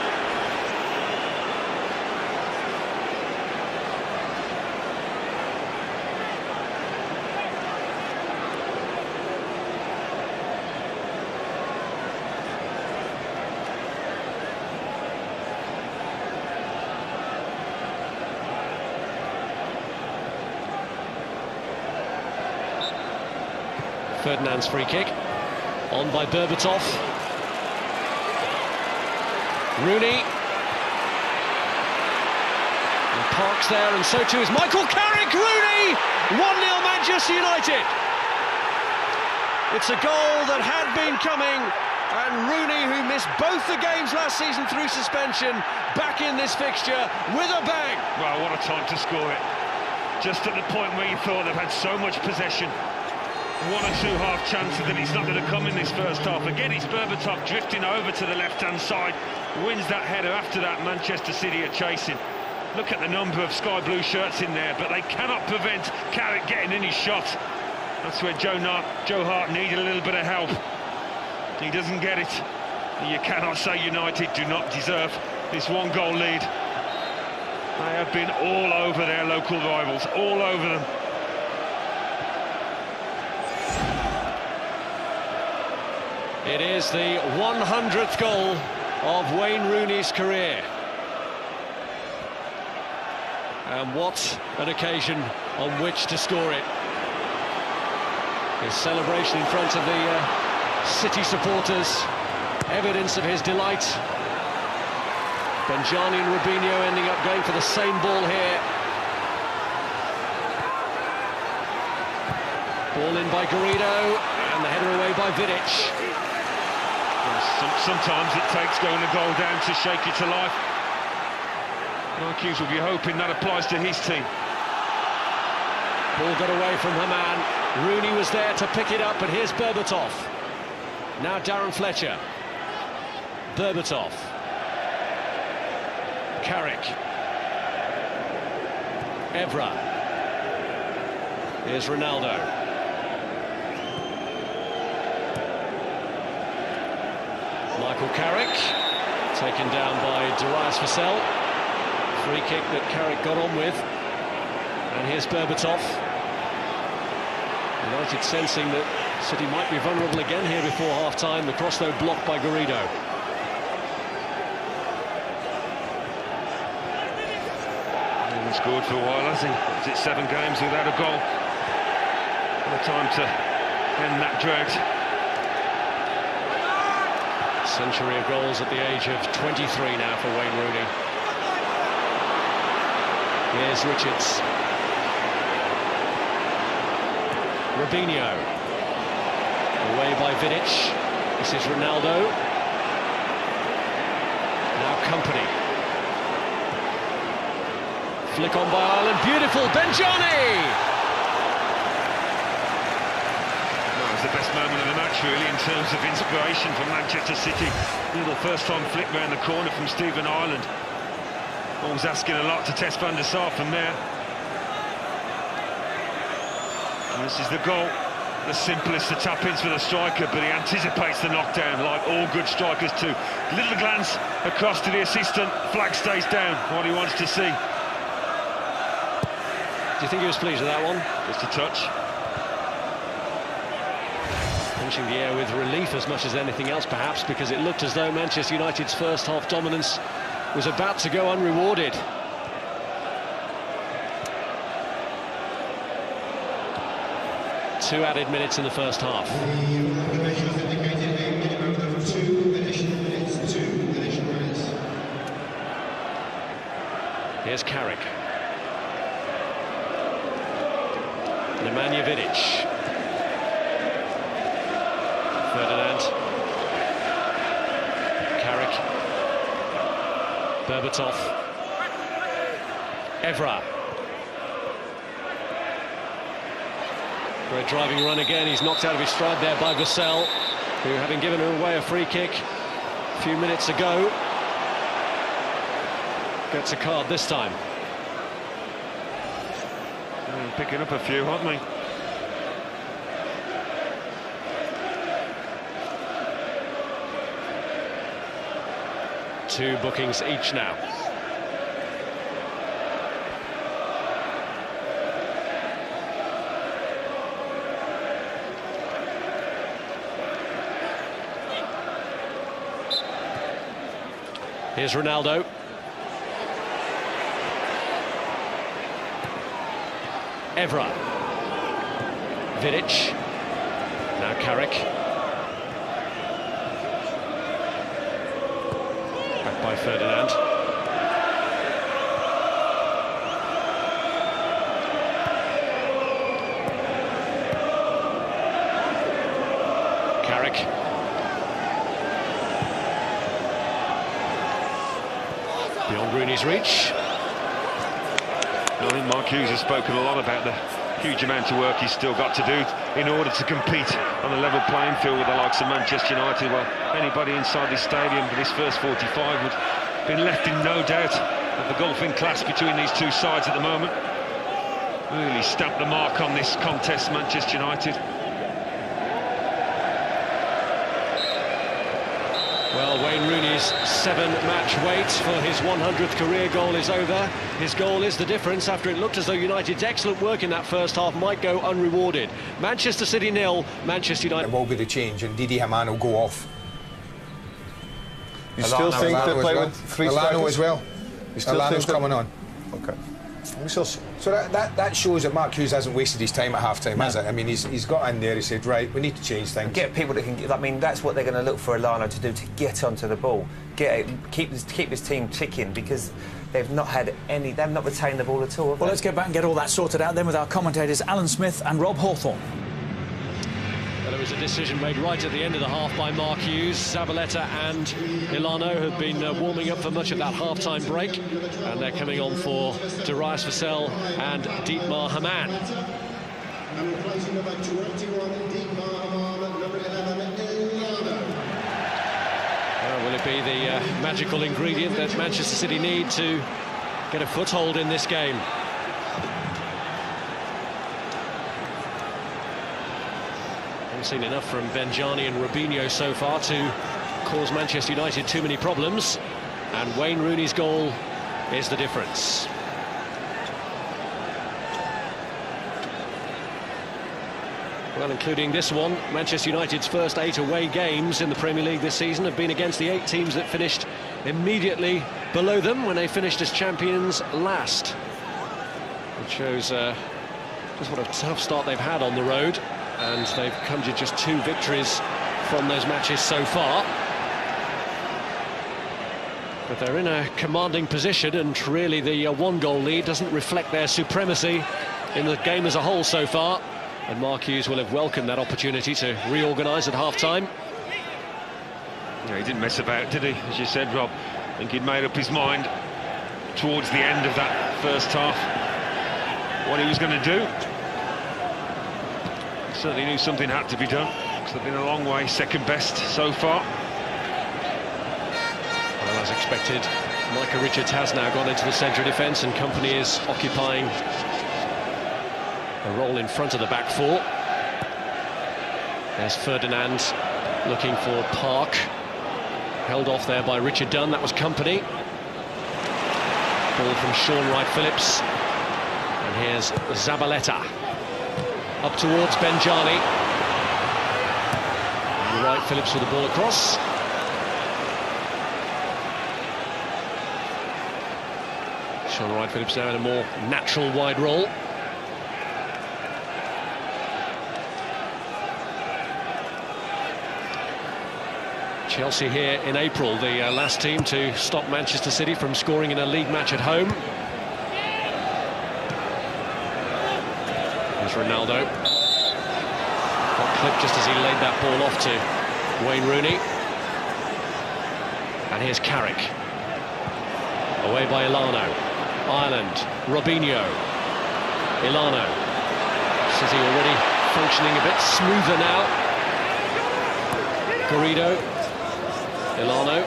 [SPEAKER 1] Ferdinand's free kick, on by Berbatov. Rooney. And Park's there, and so too is Michael Carrick. Rooney! 1-0 Manchester United. It's a goal that had been coming And Rooney, who missed both the games last season through suspension, back in this fixture with a bang.
[SPEAKER 3] Well, what a time to score it. Just at the point where you thought they've had so much possession. One or two half chances that it's not going to come in this first half. Again, it's Berbatov drifting over to the left-hand side. Wins that header. After that, Manchester City are chasing. Look at the number of sky blue shirts in there, but they cannot prevent Carrick getting any shot. That's where Joe Hart needed a little bit of help. He doesn't get it. You cannot say United do not deserve this one-goal lead. They have been all over their local rivals, all over them.
[SPEAKER 1] It is the 100th goal of Wayne Rooney's career. And what an occasion on which to score it. His celebration in front of the City supporters, evidence of his delight. Benjani and Robinho ending up going for the same ball here. Ball in by Garrido, and the header away by Vidić.
[SPEAKER 3] Sometimes it takes going a goal down to shake it to life. Hughes will be hoping that applies to his team.
[SPEAKER 1] Ball got away from Hamann. Rooney was there to pick it up, but here's Berbatov. Now Darren Fletcher. Berbatov. Carrick. Evra. Here's Ronaldo. Michael Carrick, taken down by Darius Vassell. Free kick that Carrick got on with. And here's Berbatov. United sensing that City might be vulnerable again here before half-time. The cross, though, blocked by Garrido.
[SPEAKER 3] He hasn't scored for a while, has he? Is it 7 games without a goal? What a time to end that drought.
[SPEAKER 1] Century of goals at the age of 23 now for Wayne Rooney. Here's Richards. Robinho. Away by Vidić. This is Ronaldo. Now Kompany. Flick on by Ireland. Beautiful. Benjani!
[SPEAKER 3] The best moment of the match, really, in terms of inspiration for Manchester City. Little first-time flick round the corner from Stephen Ireland. Always asking a lot to test Van der Sar from there. And this is the goal. The simplest of tap-ins for the striker, but he anticipates the knockdown, like all good strikers do. Little glance across to the assistant. Flag stays down. What he wants to see.
[SPEAKER 1] Do you think he was pleased with that one?
[SPEAKER 3] Just a touch.
[SPEAKER 1] Punching the air with relief as much as anything else, perhaps, because it looked as though Manchester United's first half dominance was about to go unrewarded. Two added minutes in the first half. Here's Carrick. Nemanja Vidić. Ferdinand. Carrick. Berbatov. Evra. Great driving run again. He's knocked out of his stride there by Vassell, who, having given away a free kick a few minutes ago, gets a card this time.
[SPEAKER 3] Picking up a few, aren't they?
[SPEAKER 1] Two bookings each now. Here's Ronaldo. Evra. Vidić. Now Carrick. Back by Ferdinand. Carrick. Beyond Rooney's reach.
[SPEAKER 3] I think Mark Hughes has spoken a lot about the huge amount of work he's still got to do in order to compete on a level playing field with the likes of Manchester United. Well, anybody inside this stadium for this first 45 would have been left in no doubt of the golfing class between these two sides at the moment. Really stamped the mark on this contest, Manchester United.
[SPEAKER 1] Well, Wayne Rooney's 7-match wait for his 100th career goal is over. His goal is the difference after it looked as though United's excellent work in that first half might go unrewarded. Manchester City 0, Manchester United.
[SPEAKER 4] It will be the change, and Dietmar Hamann will go off.
[SPEAKER 5] You still think they play with 3 strikers?
[SPEAKER 4] Elano as well.
[SPEAKER 5] You still
[SPEAKER 4] Elano's
[SPEAKER 5] think
[SPEAKER 4] coming on.
[SPEAKER 5] Okay.
[SPEAKER 4] So that shows that Mark Hughes hasn't wasted his time at half-time, has it? I mean, he's got in there, he said, right, we need to change things.
[SPEAKER 6] Get people that can... I mean, that's what they're going to look for Elano to do, to get onto the ball. Keep this team ticking, because they've not retained the ball at all.
[SPEAKER 2] Well, let's get back and get all that sorted out then with our commentators Alan Smith and Rob Hawthorne.
[SPEAKER 1] Well, there was a decision made right at the end of the half by Mark Hughes. Zabaleta and Elano have been warming up for much of that half-time break, and they're coming on for Darius Vassell and Dietmar Hamann. Will it be the magical ingredient that Manchester City need to get a foothold in this game? Seen enough from Benjani and Robinho so far to cause Manchester United too many problems, and Wayne Rooney's goal is the difference. Well, including this one, Manchester United's first 8 away games in the Premier League this season have been against the 8 teams that finished immediately below them when they finished as champions last. It shows just what a tough start they've had on the road, and they've come to just 2 victories from those matches so far. But they're in a commanding position, and really the 1-goal lead doesn't reflect their supremacy in the game as a whole so far. And Mark Hughes will have welcomed that opportunity to reorganise at half-time.
[SPEAKER 3] Yeah, he didn't mess about, did he? As you said, Rob, I think he'd made up his mind towards the end of that first half what he was going to do. Certainly knew something had to be done, because they've been a long way, second best so far.
[SPEAKER 1] Well, as expected, Micah Richards has now gone into the centre of defence, and Kompany is occupying a role in front of the back 4. There's Ferdinand looking for Park. Held off there by Richard Dunne, that was Kompany. Ball from Shaun Wright-Phillips. And here's Zabaleta. Up towards Benjani. Wright-Phillips with the ball across. Shaun Wright-Phillips now in a more natural wide role. Chelsea here in April, the last team to stop Manchester City from scoring in a league match at home. Here's Ronaldo. Got clipped just as he laid that ball off to Wayne Rooney. And here's Carrick. Away by Elano. Ireland. Robinho. Elano. City already functioning a bit smoother now. Garrido. Elano.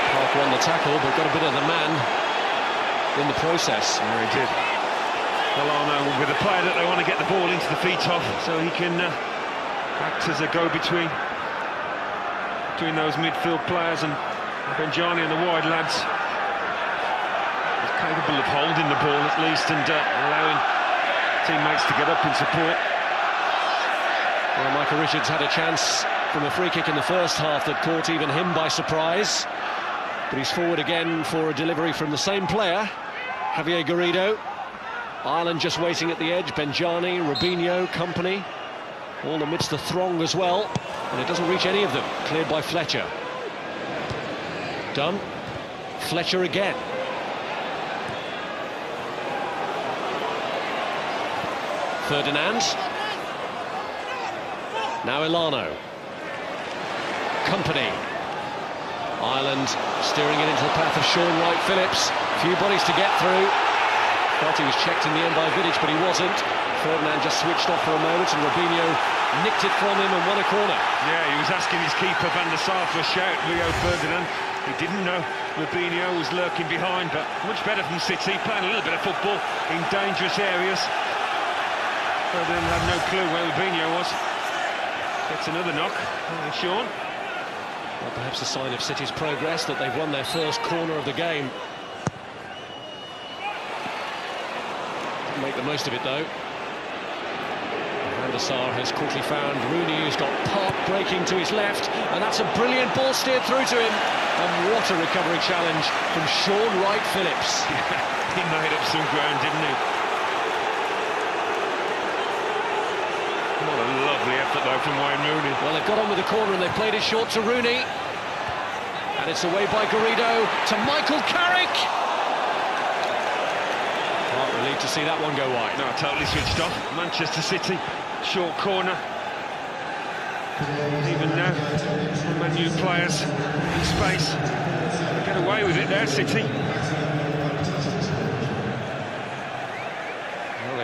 [SPEAKER 1] Park won the tackle, but got a bit of the man in the process.
[SPEAKER 3] Yeah, he did. Elano will be the player that they want to get the ball into the feet of, so he can act as a go-between between those midfield players and Benjani and the wide lads. He's capable of holding the ball at least and allowing teammates to get up in support.
[SPEAKER 1] Well, Micah Richards had a chance from a free kick in the first half that caught even him by surprise. But he's forward again for a delivery from the same player, Javier Garrido. Ireland just waiting at the edge. Benjani, Robinho, Kompany, all amidst the throng as well. And it doesn't reach any of them. Cleared by Fletcher. Dunne. Fletcher again. Ferdinand. Now Elano. Kompany. Ireland steering it into the path of Shaun Wright-Phillips. Few bodies to get through. Thought he was checked in the end by Vidić, but he wasn't. Ferdinand just switched off for a moment, and Robinho nicked it from him and won a corner.
[SPEAKER 3] Yeah, he was asking his keeper Van der Sar for a shout, Rio Ferdinand. He didn't know Robinho was lurking behind, but much better from City, playing a little bit of football in dangerous areas. Ferdinand had no clue where Robinho was. Gets another knock, Shaun.
[SPEAKER 1] Well, perhaps a sign of City's progress that they've won their first corner of the game. Didn't make the most of it, though. Van der Sar has quickly found Rooney, who's got Hart breaking to his left, and that's a brilliant ball steered through to him. And what a recovery challenge from Shaun Wright-Phillips.
[SPEAKER 3] He made up some ground, didn't he? What a lovely effort, though, from Wayne Rooney.
[SPEAKER 1] Well, they've got on with the corner and they played it short to Rooney. And it's away by Garrido to Michael Carrick. Not relieved to see that one go wide.
[SPEAKER 3] No, totally switched off. Manchester City, short corner. Even now, Man U players in space. Get away with it there, City.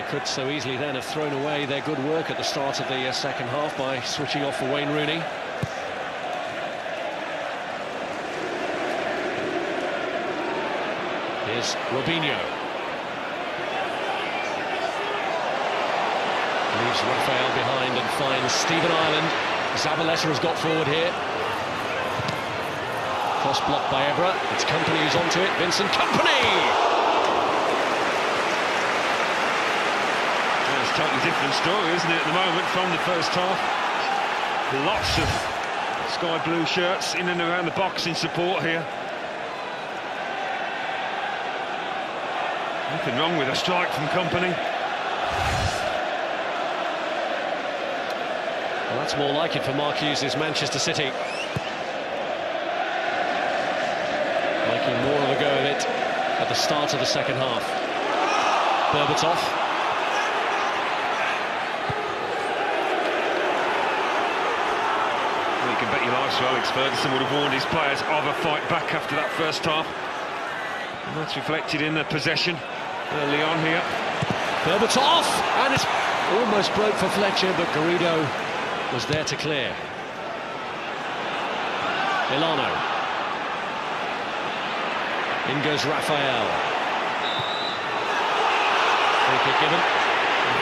[SPEAKER 1] Could so easily then have thrown away their good work at the start of the second half by switching off for Wayne Rooney. Here's Robinho. Leaves Rafael behind and finds Stephen Ireland. Zabaleta has got forward here. Cross blocked by Evra. It's Kompany who's onto it. Vincent Kompany!
[SPEAKER 3] Totally different story, isn't it, at the moment, from the first half. Lots of sky blue shirts in and around the box in support here. Nothing wrong with a strike from Kompany.
[SPEAKER 1] Well, that's more like it for Mark Hughes' Manchester City. Making more of a go of it at the start of the second half. Berbatov.
[SPEAKER 3] Bet your life, so Alex Ferguson would have warned his players of a fight back after that first half. And that's reflected in the possession early on here.
[SPEAKER 1] Berbatov! And it's almost broke for Fletcher, but Garrido was there to clear. Elano. In goes Rafael. Free kick given.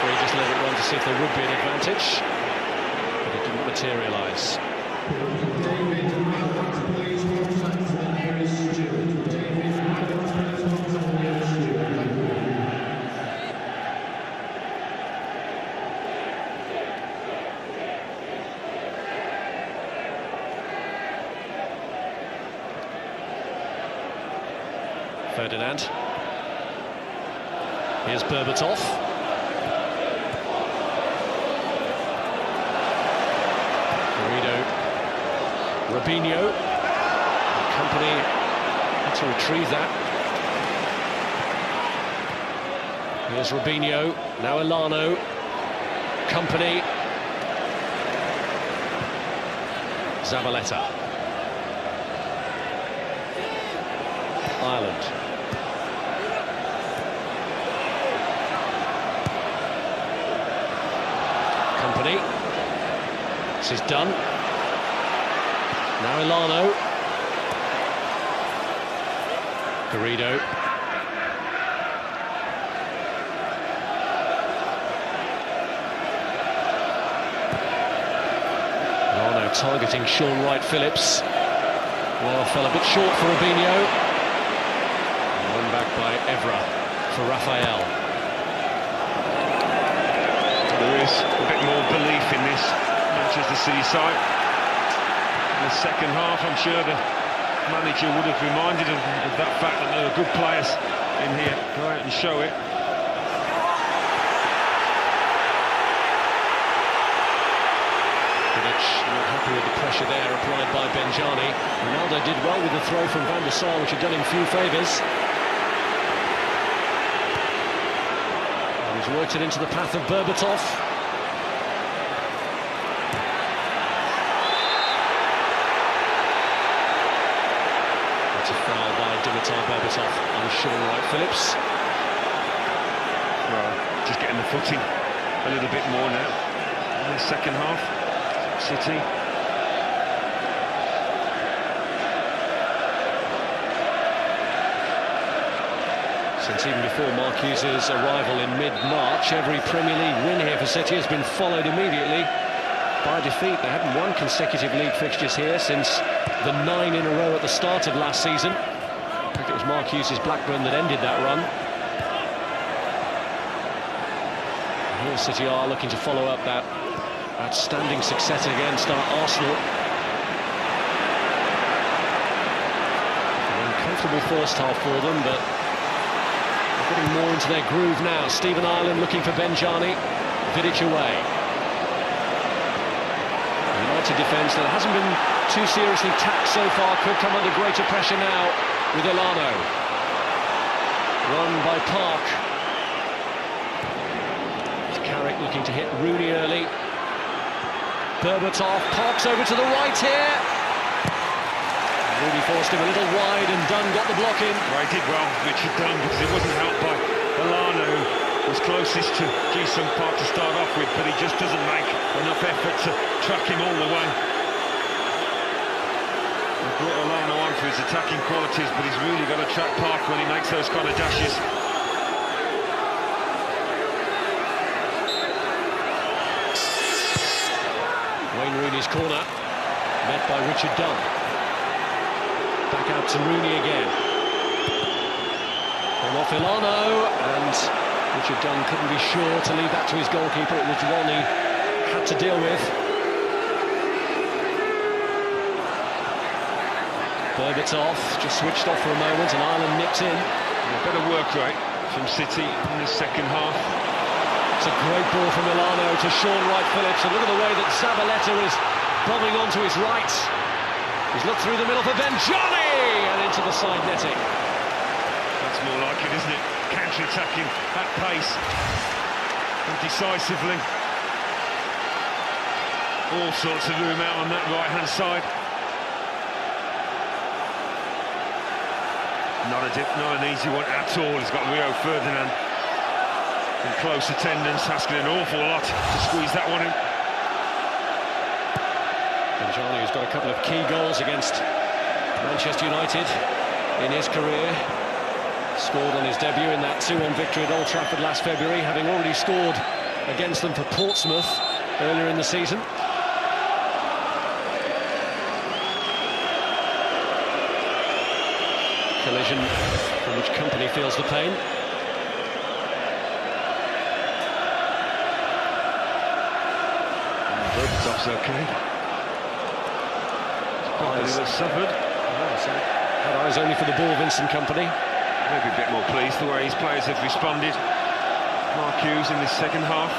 [SPEAKER 1] He just let it run to see if there would be an advantage, but it didn't materialise. Ferdinand. Here's Berbatov. Garrido. Robinho. Kompany had to retrieve that. Here's Robinho. Now Elano. Kompany. Zabaleta. Ireland. Kompany. This is Dunne. Now Elano. Garrido. Elano targeting Shaun Wright-Phillips. Well, fell a bit short for Robinho. Run back by Evra for Rafael.
[SPEAKER 3] There is a bit more belief in this Manchester City side. In the second half, I'm sure the manager would have reminded him of that fact that there are good players in here. Go out and show it.
[SPEAKER 1] Vidić not happy with the pressure there applied by Benjani. Ronaldo did well with the throw from Van der Sar, which had done him few favours. He's worked it into the path of Berbatov. It's a foul by Dimitar Berbatov on Shaun Wright-Phillips.
[SPEAKER 3] Well, just getting the footing a little bit more now in the second half. City.
[SPEAKER 1] Since even before Mark Hughes' arrival in mid-March, every Premier League win here for City has been followed immediately by defeat. They hadn't won consecutive league fixtures here since the 9 in a row at the start of last season. In fact, it was Mark Hughes' Blackburn that ended that run. And here City are looking to follow up that outstanding success against Arsenal. An uncomfortable first half for them, but getting more into their groove now. Stephen Ireland looking for Benjani. Vidić away. United defence that hasn't been too seriously taxed so far could come under greater pressure now with Elano. Run by Park. Carrick looking to hit Rooney early. Berbatov pops over to the right here. Rooney forced him a little wide and Dunne got the block in.
[SPEAKER 3] Well, he did well, Richard Dunne, because it wasn't helped by Elano, who was closest to Ji-sung Park to start off with, but he just doesn't make enough effort to track him all the way. He brought Elano on for his attacking qualities, but he's really got to track Park when he makes those kind of dashes.
[SPEAKER 1] Wayne Rooney's corner, met by Richard Dunne. Back out to Rooney again. From off Elano, and Richard Dunne couldn't be sure to leave that to his goalkeeper. It was one he had to deal with. Berbatov just switched off for a moment, and Ireland nips in.
[SPEAKER 3] A better work rate from City in the second half.
[SPEAKER 1] It's a great ball from Elano to Shaun Wright-Phillips, and look at the way that Zabaleta is bombing onto his right. He's looked through the middle for Benjani and into the side netting.
[SPEAKER 3] That's more like it, isn't it? Counter-attacking at pace and decisively. All sorts of room out on that right-hand side. Not an easy one at all. He's got Rio Ferdinand in close attendance, asking an awful lot to squeeze that one in.
[SPEAKER 1] Benjani, who's got a couple of key goals against Manchester United in his career, scored on his debut in that 2-1 victory at Old Trafford last February, having already scored against them for Portsmouth earlier in the season. Collision from which Kompany feels the pain.
[SPEAKER 3] Berbatov's okay. Eyes suffered.
[SPEAKER 1] Had eyes only for the ball, Vincent Kompany.
[SPEAKER 3] Maybe a bit more pleased the way his players have responded. Mark Hughes in this second half.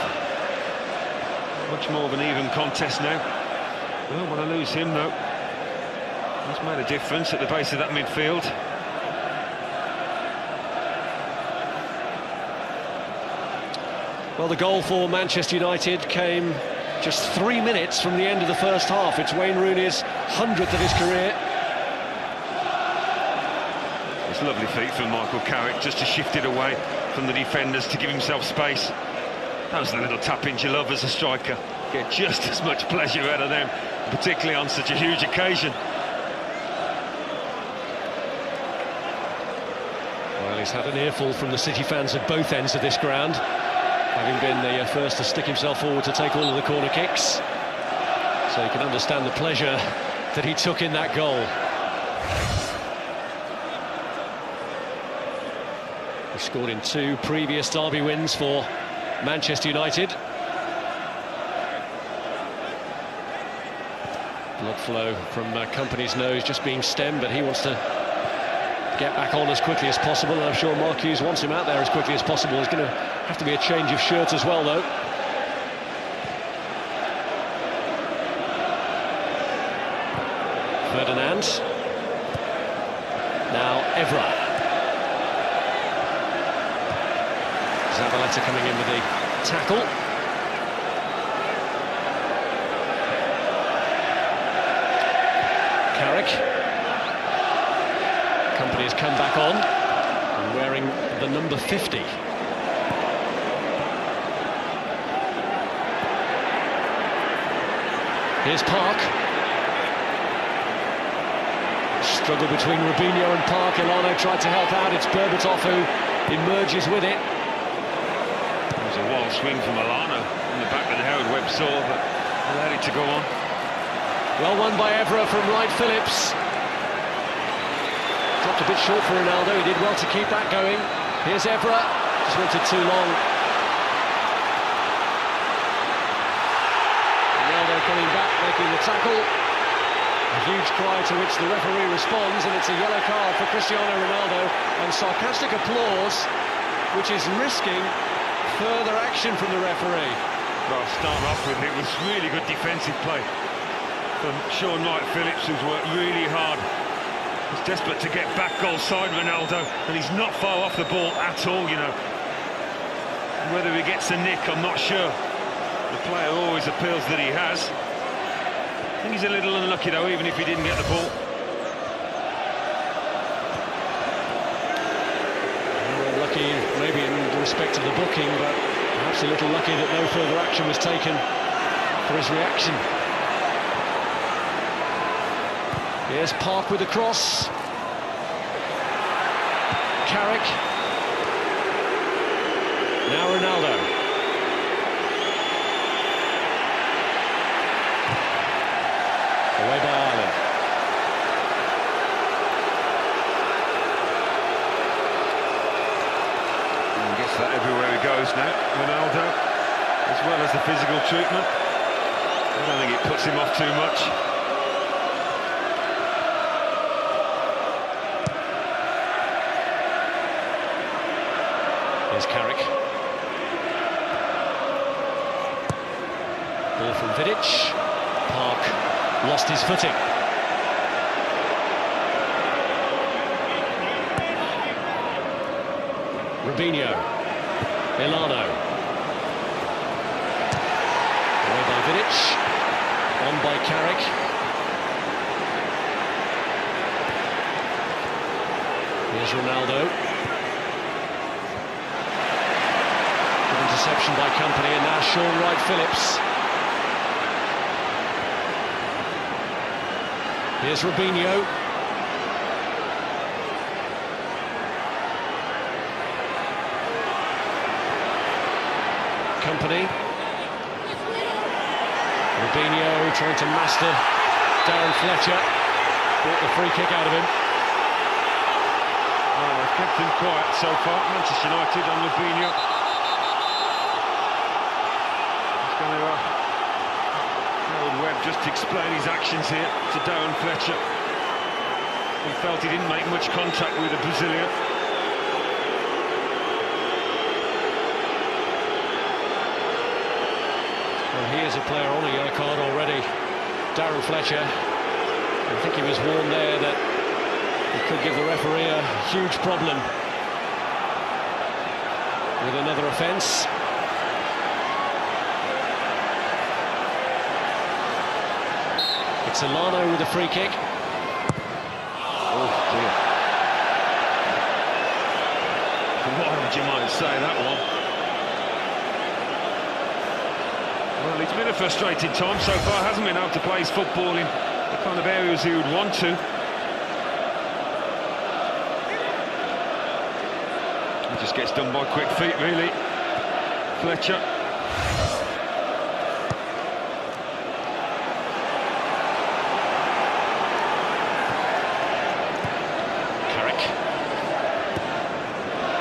[SPEAKER 3] Much more of an even contest now. Don't want to lose him though. That's made a difference at the base of that midfield.
[SPEAKER 1] Well, the goal for Manchester United came just 3 minutes from the end of the first half. It's Wayne Rooney's 100th of his career.
[SPEAKER 3] It's a lovely feat from Michael Carrick just to shift it away from the defenders to give himself space. Those are the little tap-ins you love as a striker. Get just as much pleasure out of them, particularly on such a huge occasion.
[SPEAKER 1] Well, he's had an earful from the City fans at both ends of this ground, having been the first to stick himself forward to take all of the corner kicks. So you can understand the pleasure that he took in that goal. He scored in 2 previous derby wins for Manchester United. Blood flow from Kompany's nose just being stemmed, but he wants to get back on as quickly as possible, and I'm sure Mark Hughes wants him out there as quickly as possible. There's going to have to be a change of shirt as well, though. Ferdinand. Now Evra. Zabaleta coming in with the tackle. Carrick. Kompany has come back on, wearing the number 50. Here's Park. Struggle between Robinho and Park. Elano tried to help out. It's Berbatov who emerges with it.
[SPEAKER 3] It was a wild swing from Elano in the back of the head. Webb saw, but allowed it to go on.
[SPEAKER 1] Well won by Evra from Wright-Phillips. Dropped a bit short for Ronaldo. He did well to keep that going. Here's Evra. Just wanted too long. Ronaldo coming back, making the tackle. A huge cry to which the referee responds, and it's a yellow card for Cristiano Ronaldo, and sarcastic applause, which is risking further action from the referee.
[SPEAKER 3] Well, start off with it was really good defensive play from Shaun Wright-Phillips, who's worked really hard. He's desperate to get back goal side Ronaldo, and he's not far off the ball at all, you know. Whether he gets a nick, I'm not sure. The player always appeals that he has. I think he's a little unlucky though, even if he didn't get the ball.
[SPEAKER 1] Well, lucky maybe in respect of the booking, but perhaps a little lucky that no further action was taken for his reaction. Here's Park with the cross. Carrick. Now Ronaldo. Away by Ireland.
[SPEAKER 3] And gets that everywhere he goes now, Ronaldo, as well as the physical treatment. I don't think it puts him off too much.
[SPEAKER 1] Here's Carrick. Ball from Vidić. Park lost his footing. Robinho. Elano. Away by Vidić. On by Carrick. Here's Ronaldo. Good interception by Kompany, and now Shaun Wright-Phillips. Here's Robinho. Kompany. Robinho trying to master Darren Fletcher. Brought the free kick out of him.
[SPEAKER 3] Well, they've kept him quiet so far. Manchester United on Robinho. He's going to Webb just explain his actions here to Darren Fletcher. He felt he didn't make much contact with the Brazilian.
[SPEAKER 1] Well, he is a player on a yellow card already. Darren Fletcher. I think he was warned there that he could give the referee a huge problem with another offence. It's Elano with a free kick.
[SPEAKER 3] Oh dear. Wild, you might say, that one. Well, it's been a frustrating time so far, hasn't been able to play his football in the kind of areas he would want to. He just gets done by quick feet, really. Fletcher.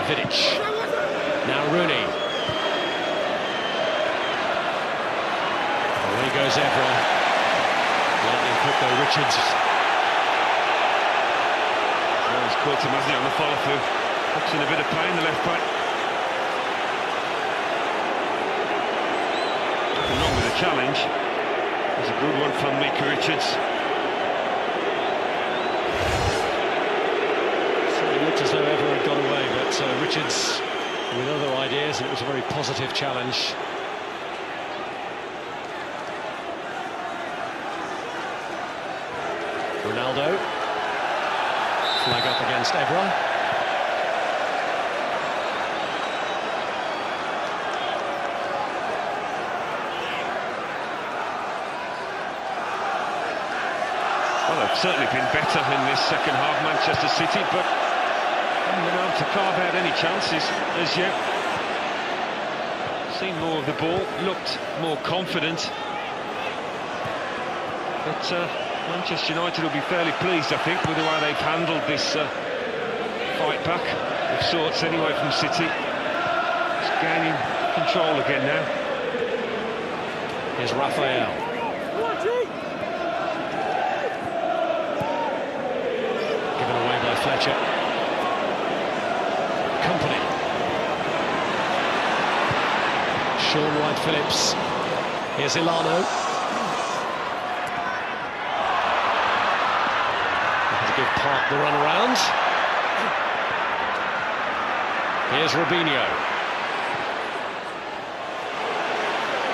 [SPEAKER 1] Vidić. Now Rooney. Away goes Evra. Lightning quick though, Richards.
[SPEAKER 3] Well, he's caught him, hasn't he, on the follow-through. Looks in a bit of pain, the left back. Nothing wrong with the challenge. It's a good one from Micah Richards.
[SPEAKER 1] It looked as though Evra had got away, but Richards with other ideas, and it was a very positive challenge. Ronaldo. Flag up up against Evra.
[SPEAKER 3] Well, they've certainly been better in this second half, Manchester City, but haven't been able to carve out any chances as yet. Seen more of the ball, looked more confident. But Manchester United will be fairly pleased, I think, with the way they've handled this fight back of sorts anyway from City. It's gaining control again now.
[SPEAKER 1] Here's Rafael. Given away by Fletcher. Kompany. Shaun Wright-Phillips. Here's Elano. Give Park the run around. Here's Robinho.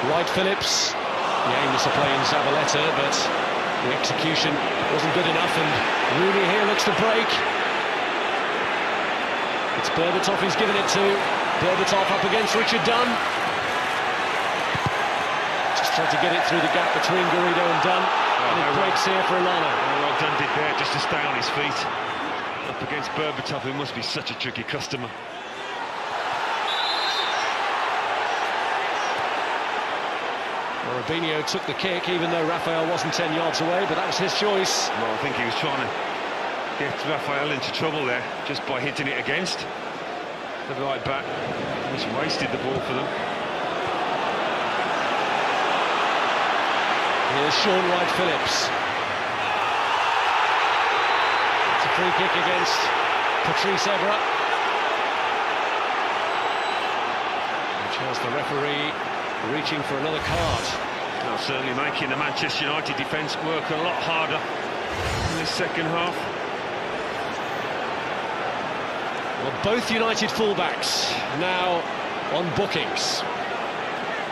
[SPEAKER 1] Wright-Phillips. He aimed to play in Zabaleta, but the execution wasn't good enough, and Rooney here looks to break. It's Berbatov he's given it to. Berbatov up against Richard Dunne. Just tried to get it through the gap between Garrido and Dunne. And it breaks here for Elano.
[SPEAKER 3] Well done did there, just to stay on his feet. Up against Berbatov, who must be such a tricky customer.
[SPEAKER 1] Well, Robinho took the kick, even though Rafael wasn't 10 yards away, but that was his choice.
[SPEAKER 3] Well, I think he was trying to get Rafael into trouble there, just by hitting it against the right back. Just wasted the ball for them.
[SPEAKER 1] Here's Shaun Wright-Phillips. It's a free kick against Patrice Evra, which has the referee reaching for another card.
[SPEAKER 3] Well, certainly making the Manchester United defence work a lot harder in this second half.
[SPEAKER 1] Well, both United fullbacks now on bookings.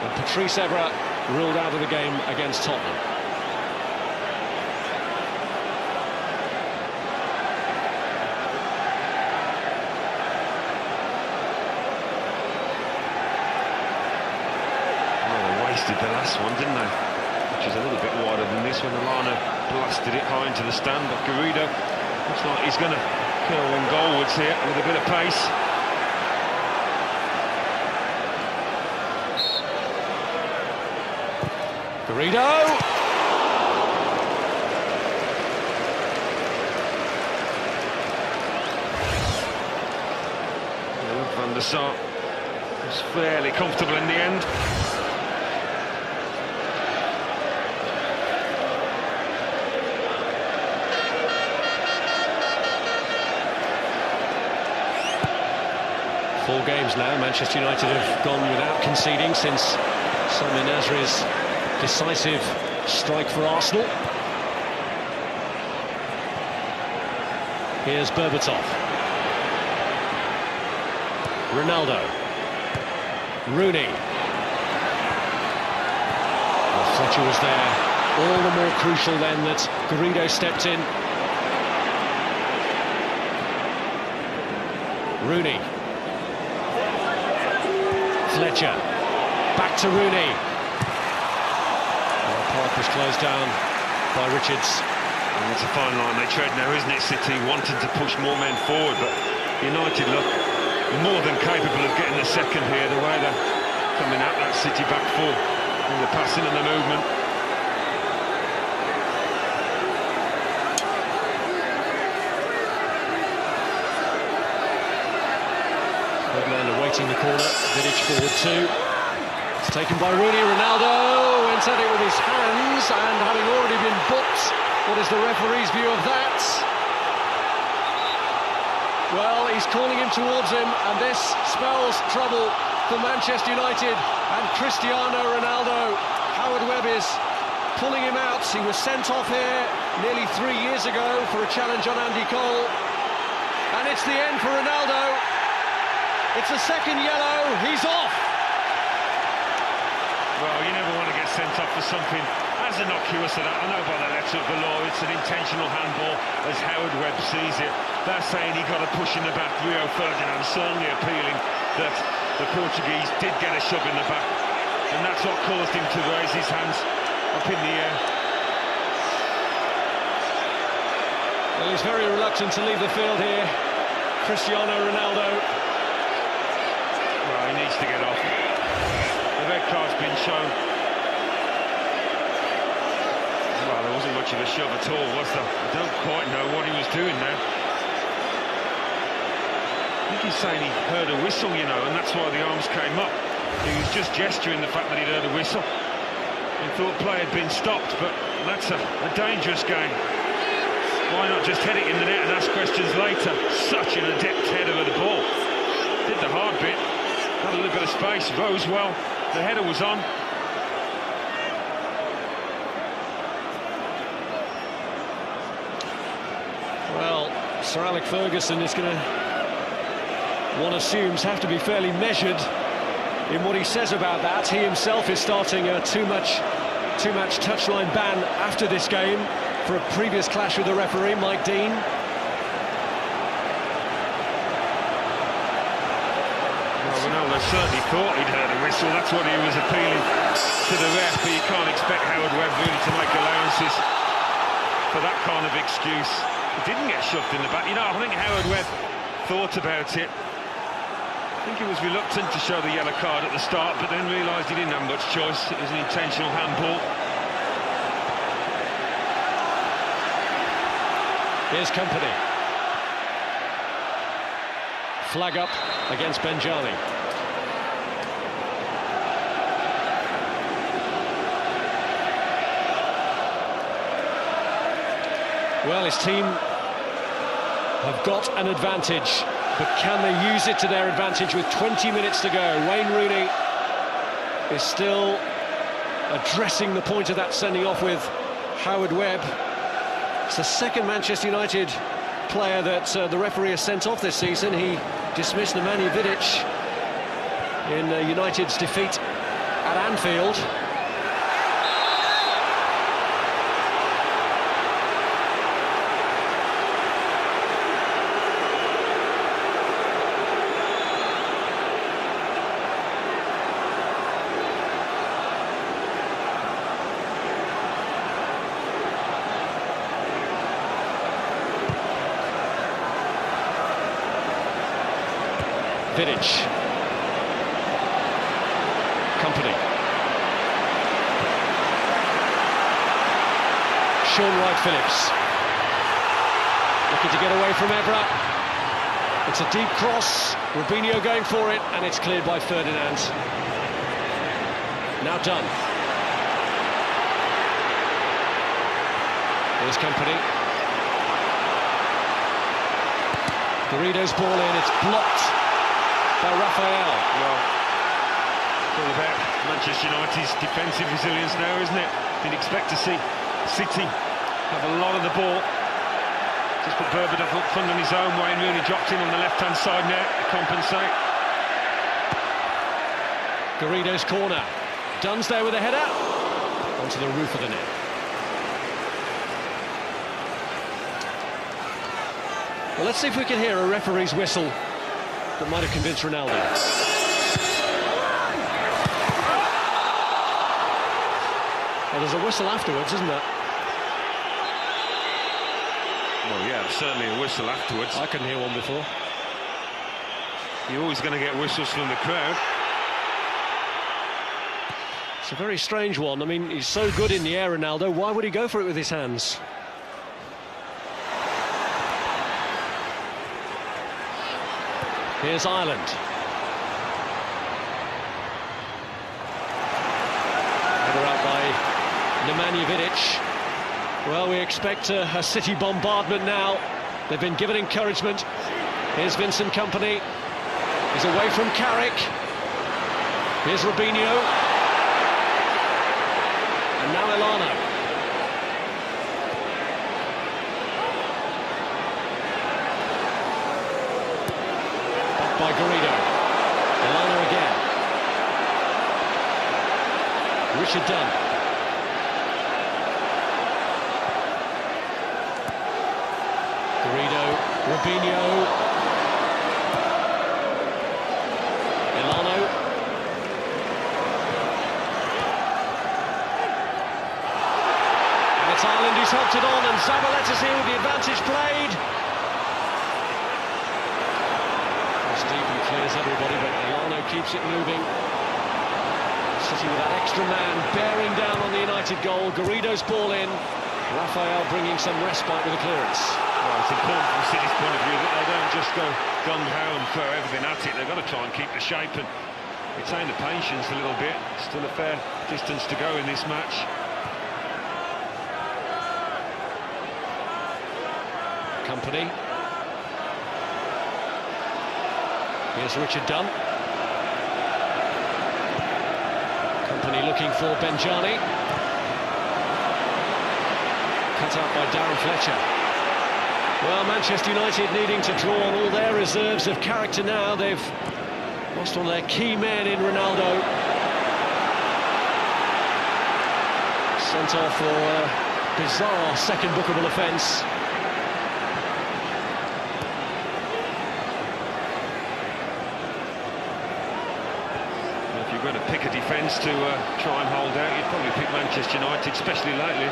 [SPEAKER 1] And Patrice Evra ruled out of the game against Tottenham.
[SPEAKER 3] Well, they wasted the last one, didn't they? Which is a little bit wider than this when Elano blasted it high into the stand, but Garrido looks like he's going to curl one goalwards here with a bit of pace.
[SPEAKER 1] Garrido!
[SPEAKER 3] Van der Sar was fairly comfortable in the end.
[SPEAKER 1] Four games now, Manchester United have gone without conceding since Sami Nasri's decisive strike for Arsenal. Here's Berbatov. Ronaldo. Rooney. Well, Fletcher was there. All the more crucial then that Garrido stepped in. Rooney. Fletcher. Back to Rooney. Park was closed down by Richards.
[SPEAKER 3] And it's a fine line they tread now, isn't it, City? Wanting to push more men forward, but United look more than capable of getting the second here, the way they're coming at that City back four, in the passing and the movement.
[SPEAKER 1] Ferdinand awaiting the corner. Vidić forward two. It's taken by Rooney. Ronaldo went at it with his hands, and having already been booked, what is the referee's view of that? Well, he's calling him towards him, and this spells trouble for Manchester United and Cristiano Ronaldo. Howard Webb is pulling him out. He was sent off here nearly 3 years ago for a challenge on Andy Cole. And it's the end for Ronaldo. It's a second yellow. He's off.
[SPEAKER 3] Well, you never want to get sent off for something as innocuous as that. I know by the letter of the law it's an intentional handball, as Howard Webb sees it. They're saying he got a push in the back. Rio Ferdinand certainly appealing that the Portuguese did get a shove in the back, and that's what caused him to raise his hands up in the air.
[SPEAKER 1] Well, he's very reluctant to leave the field here, Cristiano Ronaldo.
[SPEAKER 3] Well, he needs to get off. The red card's been shown. Well, there wasn't much of a shove at all, was there? I don't quite know what he was doing there. I think he's saying he heard a whistle, you know, and that's why the arms came up. He was just gesturing the fact that he'd heard a whistle. He thought play had been stopped, but that's a dangerous game. Why not just head it in the net and ask questions later? Such an adept header of the ball. Did the hard bit, had a little bit of space, rose well. The header was on.
[SPEAKER 1] Well, Sir Alex Ferguson is going to, one assumes, have to be fairly measured in what he says about that. He himself is starting a too-much touchline ban after this game for a previous clash with the referee, Mike Dean.
[SPEAKER 3] Well, Ronaldo certainly thought he'd heard a whistle. That's what he was appealing to the ref, but you can't expect Howard Webb really to make allowances for that kind of excuse. He didn't get shoved in the back. You know, I think Howard Webb thought about it. I think he was reluctant to show the yellow card at the start, but then realised he didn't have much choice. It was an intentional handball.
[SPEAKER 1] Here's Kompany. Flag up against Benjani. Well, his team have got an advantage, but can they use it to their advantage with 20 minutes to go? Wayne Rooney is still addressing the point of that sending off with Howard Webb. It's the second Manchester United player that the referee has sent off this season. He dismissed Nemanja Vidić in United's defeat at Anfield. Vidić. Kompany. Shaun Wright-Phillips. Looking to get away from Evra. It's a deep cross. Robinho going for it, and it's cleared by Ferdinand. Now Dunne. Here's Kompany. Garrido's ball in, it's blocked by Rafael.
[SPEAKER 3] Well, it's all about Manchester United's defensive resilience now, isn't it? You'd expect to see City have a lot of the ball. Just put Berbatov up front on his own. Wayne Rooney dropped in on the left-hand side now to compensate.
[SPEAKER 1] Garrido's corner. Dunne's there with a header. Onto the roof of the net. Well, let's see if we can hear a referee's whistle that might have convinced Ronaldo. Well, there's a whistle afterwards, isn't there?
[SPEAKER 3] Well, yeah, certainly a whistle afterwards.
[SPEAKER 1] I couldn't hear one before.
[SPEAKER 3] You're always going to get whistles from the crowd.
[SPEAKER 1] It's a very strange one. I mean, he's so good in the air, Ronaldo. Why would he go for it with his hands? Here's Ireland. Header out by Nemanja Vidić. Well, we expect a City bombardment now. They've been given encouragement. Here's Vincent Kompany. He's away from Carrick. Here's Robinho. And now Elano. By Garrido. Elano again. Richard Dunne. Garrido Robinho. Elano. And it's Ireland who's helped it on, and Zabaleta's here with the advantage played. Stephen clears everybody, but Elano keeps it moving. City with that extra man bearing down on the United goal. Garrido's ball in. Rafael bringing some respite with a clearance.
[SPEAKER 3] Well, it's important from City's point of view that they don't just go gung-ho and throw everything at it. They've got to try and keep the shape and retain the patience a little bit. Still a fair distance to go in this match.
[SPEAKER 1] Kompany. Here's Richard Dunne. Kompany looking for Benjani. Cut out by Darren Fletcher. Well, Manchester United needing to draw on all their reserves of character now. They've lost one of their key men in Ronaldo. Sent off for a bizarre second bookable offence.
[SPEAKER 3] If you're going to pick a defence to try and hold out, you'd probably pick Manchester United, especially lately.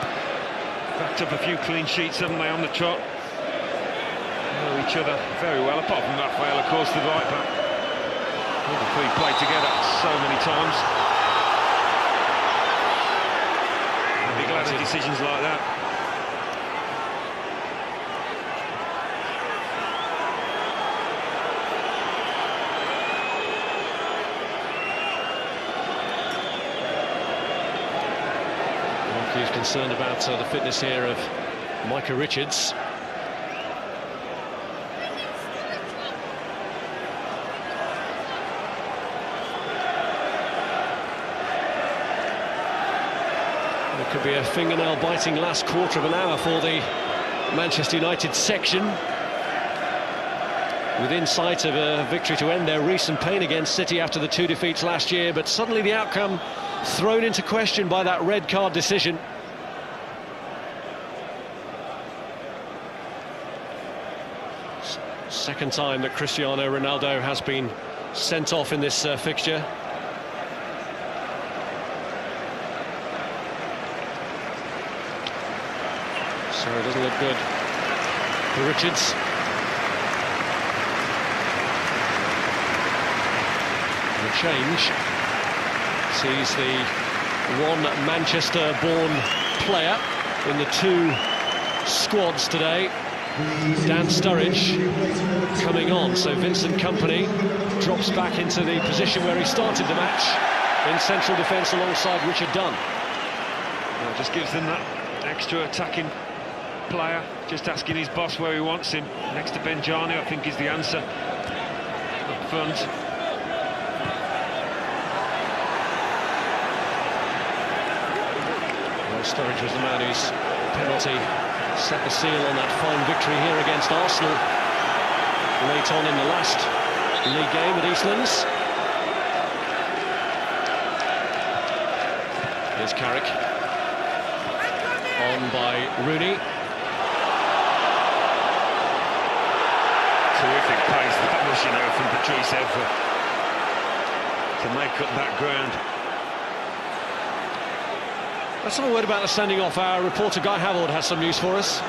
[SPEAKER 3] Backed up a few clean sheets, haven't they, on the trot? Know each other very well, apart from Rafael, of course, the right back. The three played together so many times. I'd be glad of decisions like that.
[SPEAKER 1] He's concerned about the fitness here of Micah Richards. It could be a fingernail-biting last quarter of an hour for the Manchester United section, within sight of a victory to end their recent pain against City after the 2 defeats last year, but suddenly the outcome thrown into question by that red card decision. Second time that Cristiano Ronaldo has been sent off in this fixture. So it doesn't look good for Richards. The change sees the one Manchester-born player in the two squads today, Dan Sturridge, coming on. So Vincent Kompany drops back into the position where he started the match in central defence alongside Richard Dunne.
[SPEAKER 3] Well, just gives them that extra attacking player, just asking his boss where he wants him. Next to Benjani, I think, is the answer up front.
[SPEAKER 1] Sturridge was the man whose penalty set the seal on that fine victory here against Arsenal late on in the last league game at Eastlands. Here's Carrick, on by Rooney.
[SPEAKER 3] Terrific pace, that was, you know, from Patrice Evra to make up that ground.
[SPEAKER 1] Let's have a word about the sending off. Our reporter Guy Havard has some news for us.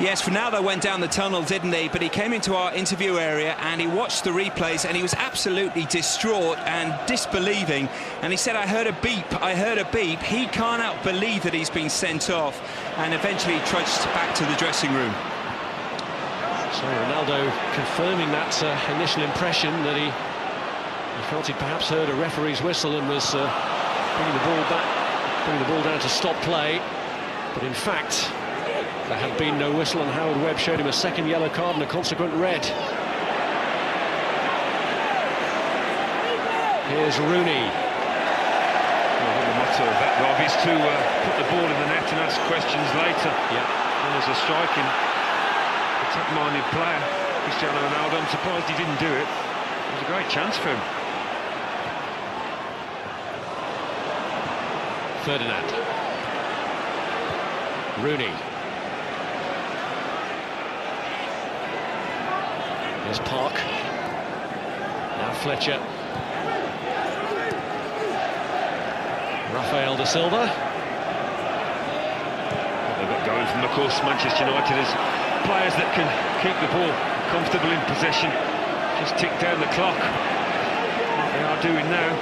[SPEAKER 7] Yes, Ronaldo went down the tunnel, didn't he? But he came into our interview area and he watched the replays and he was absolutely distraught and disbelieving. And he said, I heard a beep, I heard a beep. He cannot believe that he's been sent off, and eventually trudged back to the dressing room.
[SPEAKER 1] So Ronaldo confirming that initial impression that he felt he perhaps heard a referee's whistle and was bringing the ball back. Bring the ball down to stop play, but in fact there had been no whistle, and Howard Webb showed him a second yellow card and a consequent red. Here's Rooney.
[SPEAKER 3] Well, the motto of that, Rob, is to put the ball in the net and ask questions later.
[SPEAKER 1] Yeah.
[SPEAKER 3] And as a striking, attack-minded player, Cristiano Ronaldo, I'm surprised he didn't do it. It was a great chance for him.
[SPEAKER 1] Ferdinand. Rooney. Here's Park. Now Fletcher. Rafael da Silva.
[SPEAKER 3] What they've got going from the course, Manchester United, is players that can keep the ball comfortable in possession, just tick down the clock. What they are doing now.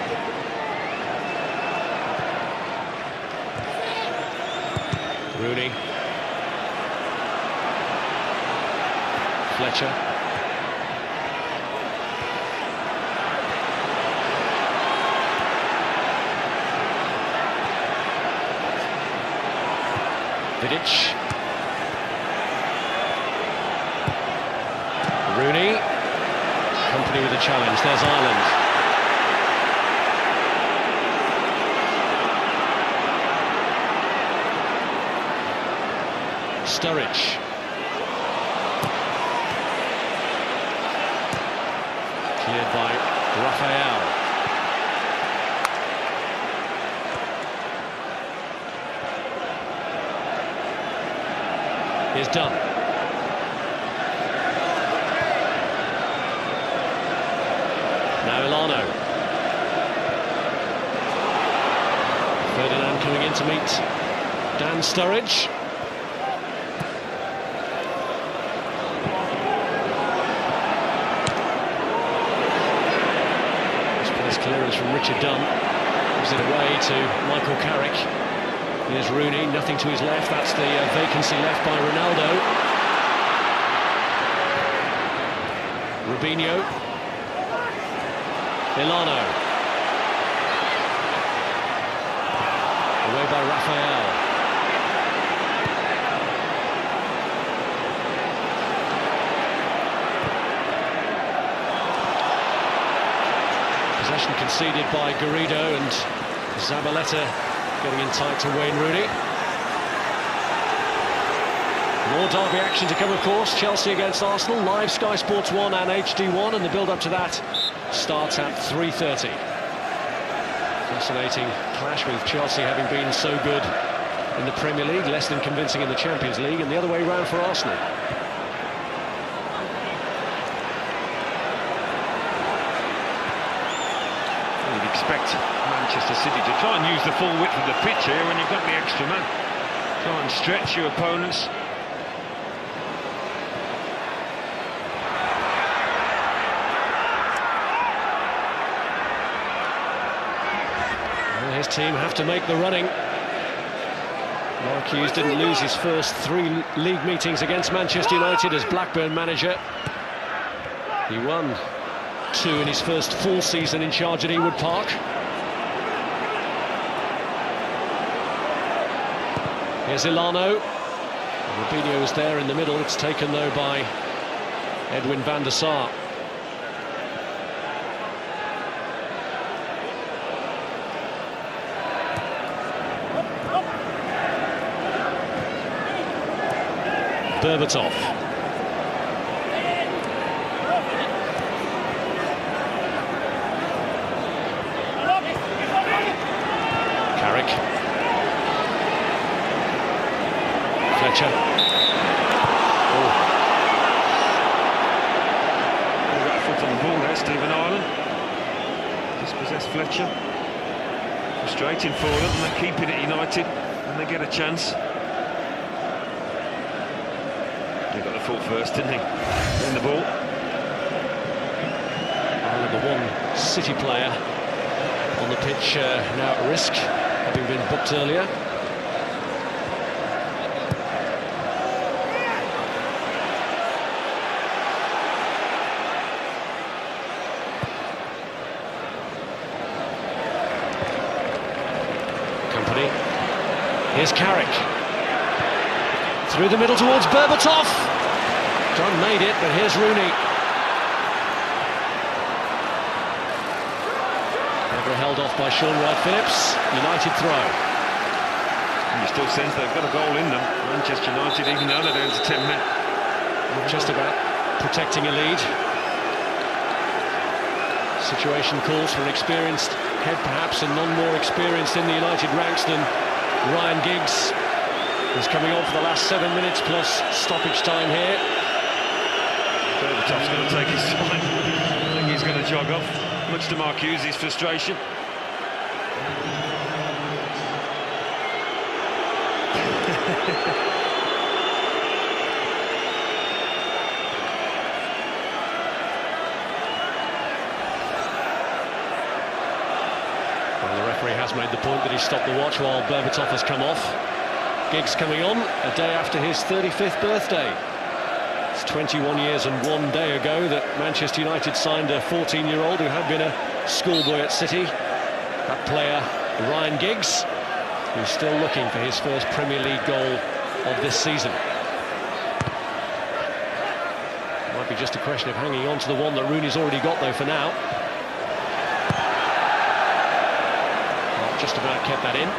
[SPEAKER 1] Rooney. Fletcher. Vidić. Rooney. Kompany with a challenge. There's Ireland. Sturridge. Cleared by Rafael. Here's Dunne. Now Elano. Ferdinand coming in to meet Dan Sturridge. Clearance from Richard Dunne, gives it away to Michael Carrick. Here's Rooney, nothing to his left, that's the vacancy left by Ronaldo. Robinho. Elano. Away by Rafael. Possession conceded by Garrido, and Zabaleta getting in tight to Wayne Rooney. More derby action to come, of course. Chelsea against Arsenal, live Sky Sports 1 and HD1, and the build-up to that starts at 3:30. Fascinating clash, with Chelsea having been so good in the Premier League, less than convincing in the Champions League, and the other way round for Arsenal.
[SPEAKER 3] Expect Manchester City to try and use the full width of the pitch here when you've got the extra man. Try and stretch your opponents.
[SPEAKER 1] Well, his team have to make the running. Mark Hughes didn't lose his first 3 league meetings against Manchester United as Blackburn manager. He won 2 in his first full season in charge at Ewood Park. Here's Elano. Robinho is there in the middle. It's taken though by Edwin van der Sar. Berbatov. Carrick. Fletcher.
[SPEAKER 3] Oh. Right foot on the ball there, Stephen Ireland. Dispossessed Fletcher. Frustrating for them, and they're keeping it United, and they get a chance. He got the foot first, didn't he? In the ball.
[SPEAKER 1] Ireland, the one City player on the pitch now at risk, having been booked earlier. Kompany. Here's Carrick. Through the middle towards Berbatov. Dunne made it, but here's Rooney. Evra held off by Shaun Wright-Phillips. United throw.
[SPEAKER 3] And you still sense they've got a goal in them, Manchester United, even though they're down to 10 men.
[SPEAKER 1] Just about protecting a lead. Situation calls for an experienced head, perhaps, and none more experienced in the United ranks than Ryan Giggs. He's coming on for the last 7 minutes plus stoppage time here.
[SPEAKER 3] Berbatov's going to take his time. I think he's going to jog off, much to Mark Hughes' frustration.
[SPEAKER 1] Well, the referee has made the point that he stopped the watch while Berbatov has come off. Giggs coming on a day after his 35th birthday. It's 21 years and 1 day ago that Manchester United signed a 14-year-old who had been a schoolboy at City. That player, Ryan Giggs, who's still looking for his first Premier League goal of this season. Might be just a question of hanging on to the one that Rooney's already got, though, for now. Well, just about kept that in.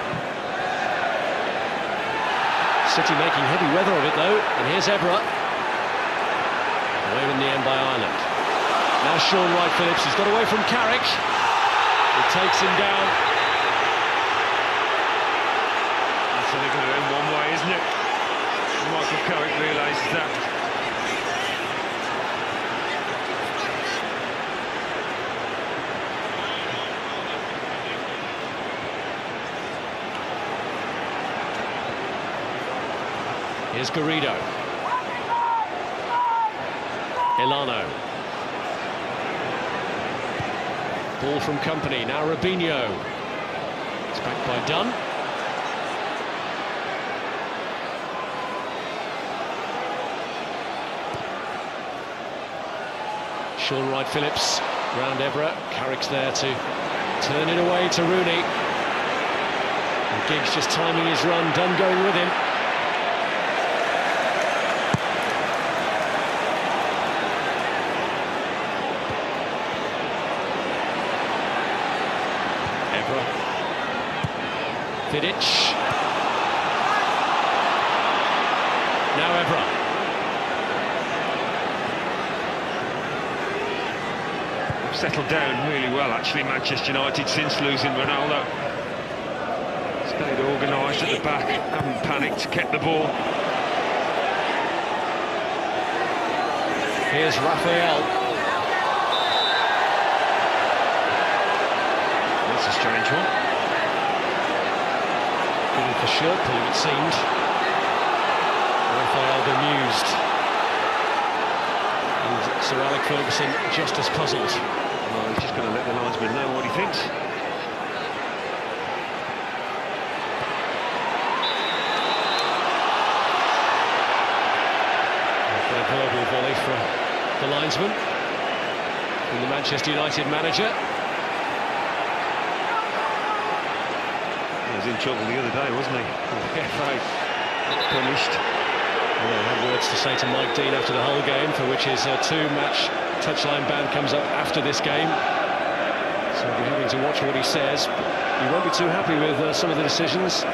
[SPEAKER 1] City making heavy weather of it, though, and here's Evra. Away in the end by Ireland. Now Shaun Wright-Phillips, he's got away from Carrick. He takes him down.
[SPEAKER 3] That's only going to end one way, isn't it? Michael Carrick realises that.
[SPEAKER 1] Here's Garrido. Elano. Ball from Kompany, now Robinho. It's backed by Dunne. Shaun Wright-Phillips round Evra. Carrick's there to turn it away to Rooney. And Giggs just timing his run, Dunne going with him. Vidić. Now Evra.
[SPEAKER 3] They've settled down really well, actually, Manchester United, since losing Ronaldo. Stayed organised at the back, haven't panicked, kept the ball.
[SPEAKER 1] Here's Rafael.
[SPEAKER 3] That's a strange one.
[SPEAKER 1] For shirt pull, it seemed. Rafael bemused. And Sir Alex Ferguson just as puzzled.
[SPEAKER 3] Well, he's just going to let the linesman know what he thinks.
[SPEAKER 1] A verbal volley for the linesman from the Manchester United manager.
[SPEAKER 3] He was in trouble the other day, wasn't he?
[SPEAKER 1] Yeah, right. Punished. Well, I had words to say to Mike Dean after the whole game, for which his two-match touchline ban comes up after this game. So we'll be having to watch what he says. He won't be too happy with some of the decisions.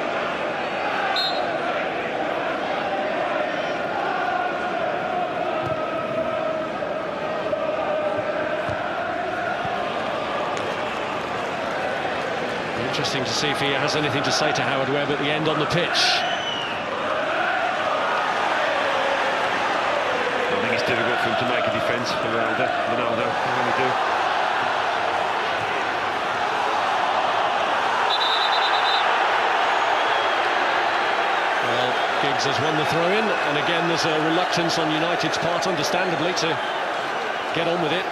[SPEAKER 1] Interesting to see if he has anything to say to Howard Webb at the end on the pitch.
[SPEAKER 3] I think it's difficult for him to make a defence for Ronaldo. I really do.
[SPEAKER 1] Well, Giggs has won the throw-in, and again there's a reluctance on United's part, understandably, to get on with it.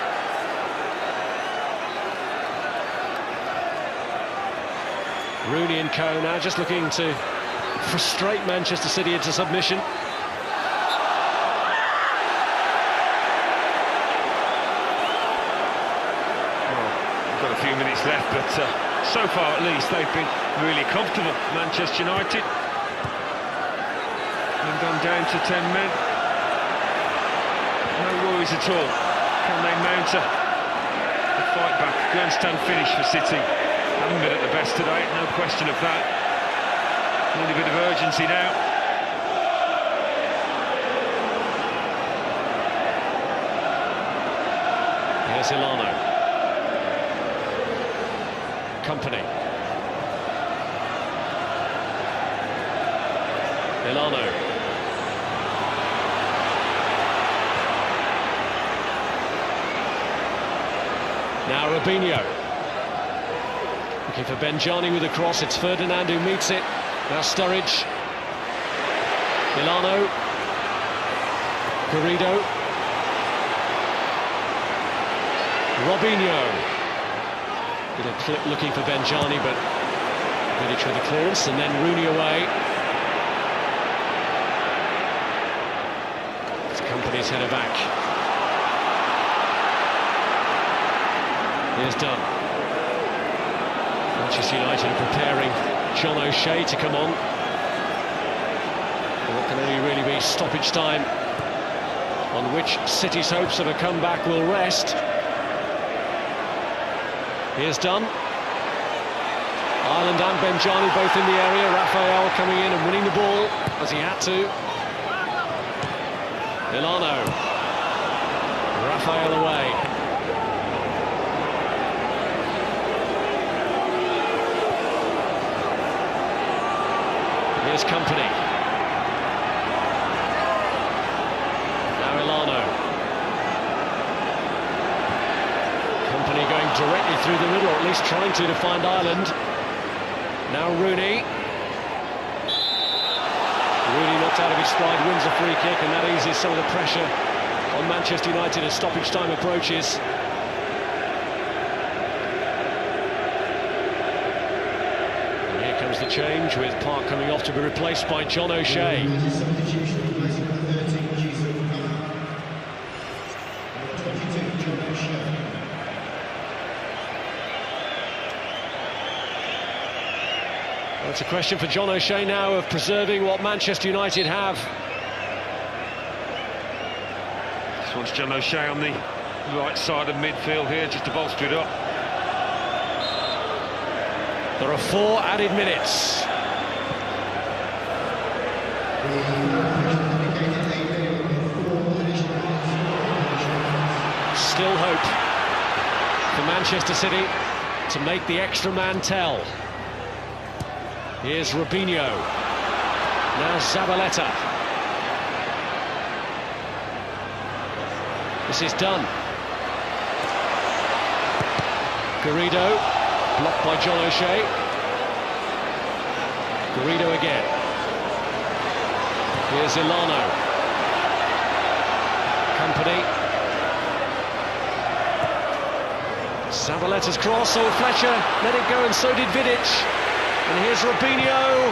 [SPEAKER 1] Rooney and co now just looking to frustrate Manchester City into submission.
[SPEAKER 3] Well, we've got a few minutes left, but so far at least they've been really comfortable, Manchester United. And gone down to 10 men. No worries at all. Can they mount a fight back? Grandstand finish for City. Haven't been at the best today, no question of that. Need a bit of urgency now.
[SPEAKER 1] Here's Elano. Kompany. Elano. Now Robinho. Looking for Benjani with a cross. It's Ferdinand who meets it. Now Sturridge. Elano. Garrido. Robinho. Little clip looking for Benjani, but Vidić with the clearance, and then Rooney away. It's Kompany's header back. Here's Dunne. Manchester United are preparing John O'Shea to come on. What can only really be stoppage time, on which City's hopes of a comeback will rest. Here's Dunne. Ireland and Benjani both in the area. Rafael coming in and winning the ball, as he had to. Elano. Rafael away. Here's Kompany. Now Elano. Kompany going directly through the middle, or at least trying to find Ireland. Now Rooney. Rooney knocked out of his stride, wins a free kick, and that eases some of the pressure on Manchester United as stoppage time approaches. And here comes the change, with Park coming off to be replaced by John O'Shea. It's a question for John O'Shea now of preserving what Manchester United have.
[SPEAKER 3] This one's John O'Shea on the right side of midfield here, just to bolster it up.
[SPEAKER 1] There are 4 added minutes. Still hope for Manchester City to make the extra man tell. Here's Robinho. Now Zabaleta. This is Dunne. Garrido, blocked by John O'Shea. Garrido again. Here's Elano. Kompany. Zabaleta's cross, oh, Fletcher let it go, and so did Vidić. And here's Robinho.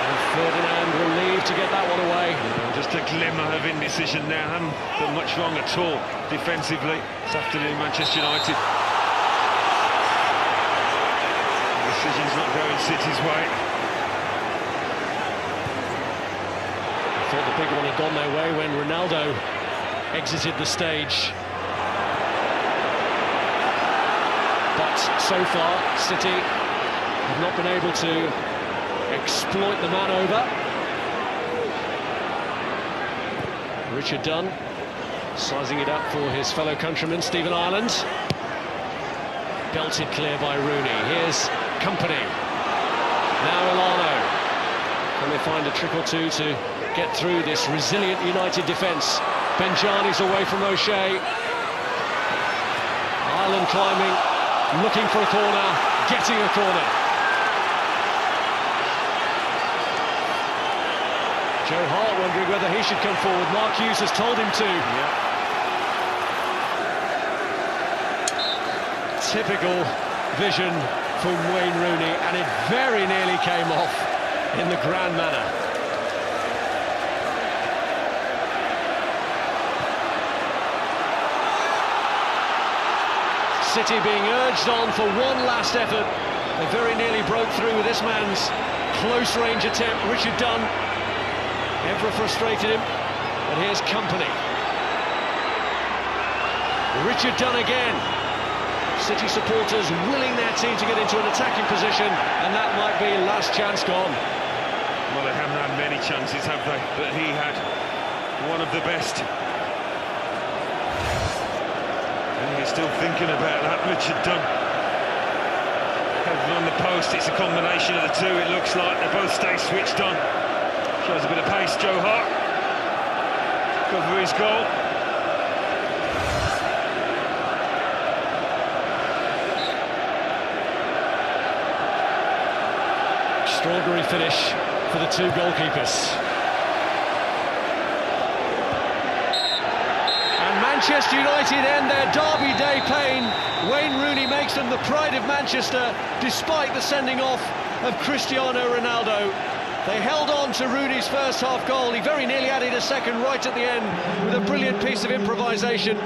[SPEAKER 1] And Ferdinand relieved to get that one away.
[SPEAKER 3] Just a glimmer of indecision there. Haven't done much wrong at all defensively this afternoon, Manchester United. The decision's not going City's way.
[SPEAKER 1] I thought the big one had gone their way when Ronaldo exited the stage. But so far, City have not been able to exploit the man over. Richard Dunne sizing it up for his fellow countryman Stephen Ireland. Belted clear by Rooney. Here's Kompany. Now Elano. Can they find a trick or two to get through this resilient United defence? Benjani's away from O'Shea. Ireland climbing, looking for a corner, getting a corner. Joe Hart wondering whether he should come forward. Mark Hughes has told him to.
[SPEAKER 3] Yeah.
[SPEAKER 1] Typical vision from Wayne Rooney, and it very nearly came off in the grand manner. City being urged on for one last effort. They very nearly broke through with this man's close range attempt. Richard Dunne. Evra frustrated him, and here's Kompany. Richard Dunne again. City supporters willing their team to get into an attacking position, and that might be last chance gone.
[SPEAKER 3] Well, they haven't had many chances, have they? But he had one of the best. And he's still thinking about that, Richard Dunne. Over on the post, it's a combination of the two, it looks like. They both stay switched on. Shows a bit of pace, Joe Hart. Cover his goal.
[SPEAKER 1] Extraordinary finish for the two goalkeepers. And Manchester United end their Derby Day pain. Wayne Rooney makes them the pride of Manchester, despite the sending off of Cristiano Ronaldo. They held on to Rooney's first half goal. He very nearly added a second right at the end with a brilliant piece of improvisation.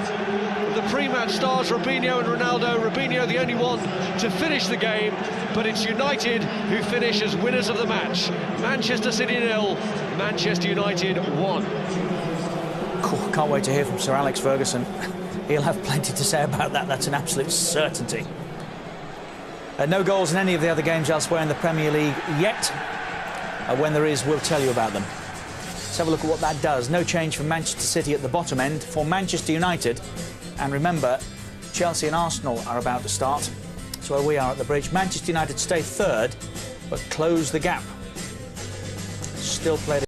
[SPEAKER 1] The pre-match stars, Robinho and Ronaldo. Robinho the only one to finish the game, but it's United who finish as winners of the match. Manchester City 0, Manchester United 1.
[SPEAKER 2] Cool. Can't wait to hear from Sir Alex Ferguson. He'll have plenty to say about that. That's an absolute certainty. No goals in any of the other games elsewhere in the Premier League yet. When there is, we'll tell you about them. Let's have a look at what that does. No change from Manchester City at the bottom end. For Manchester United, and remember, Chelsea and Arsenal are about to start. That's where we are at the bridge. Manchester United stay third, but close the gap. Still played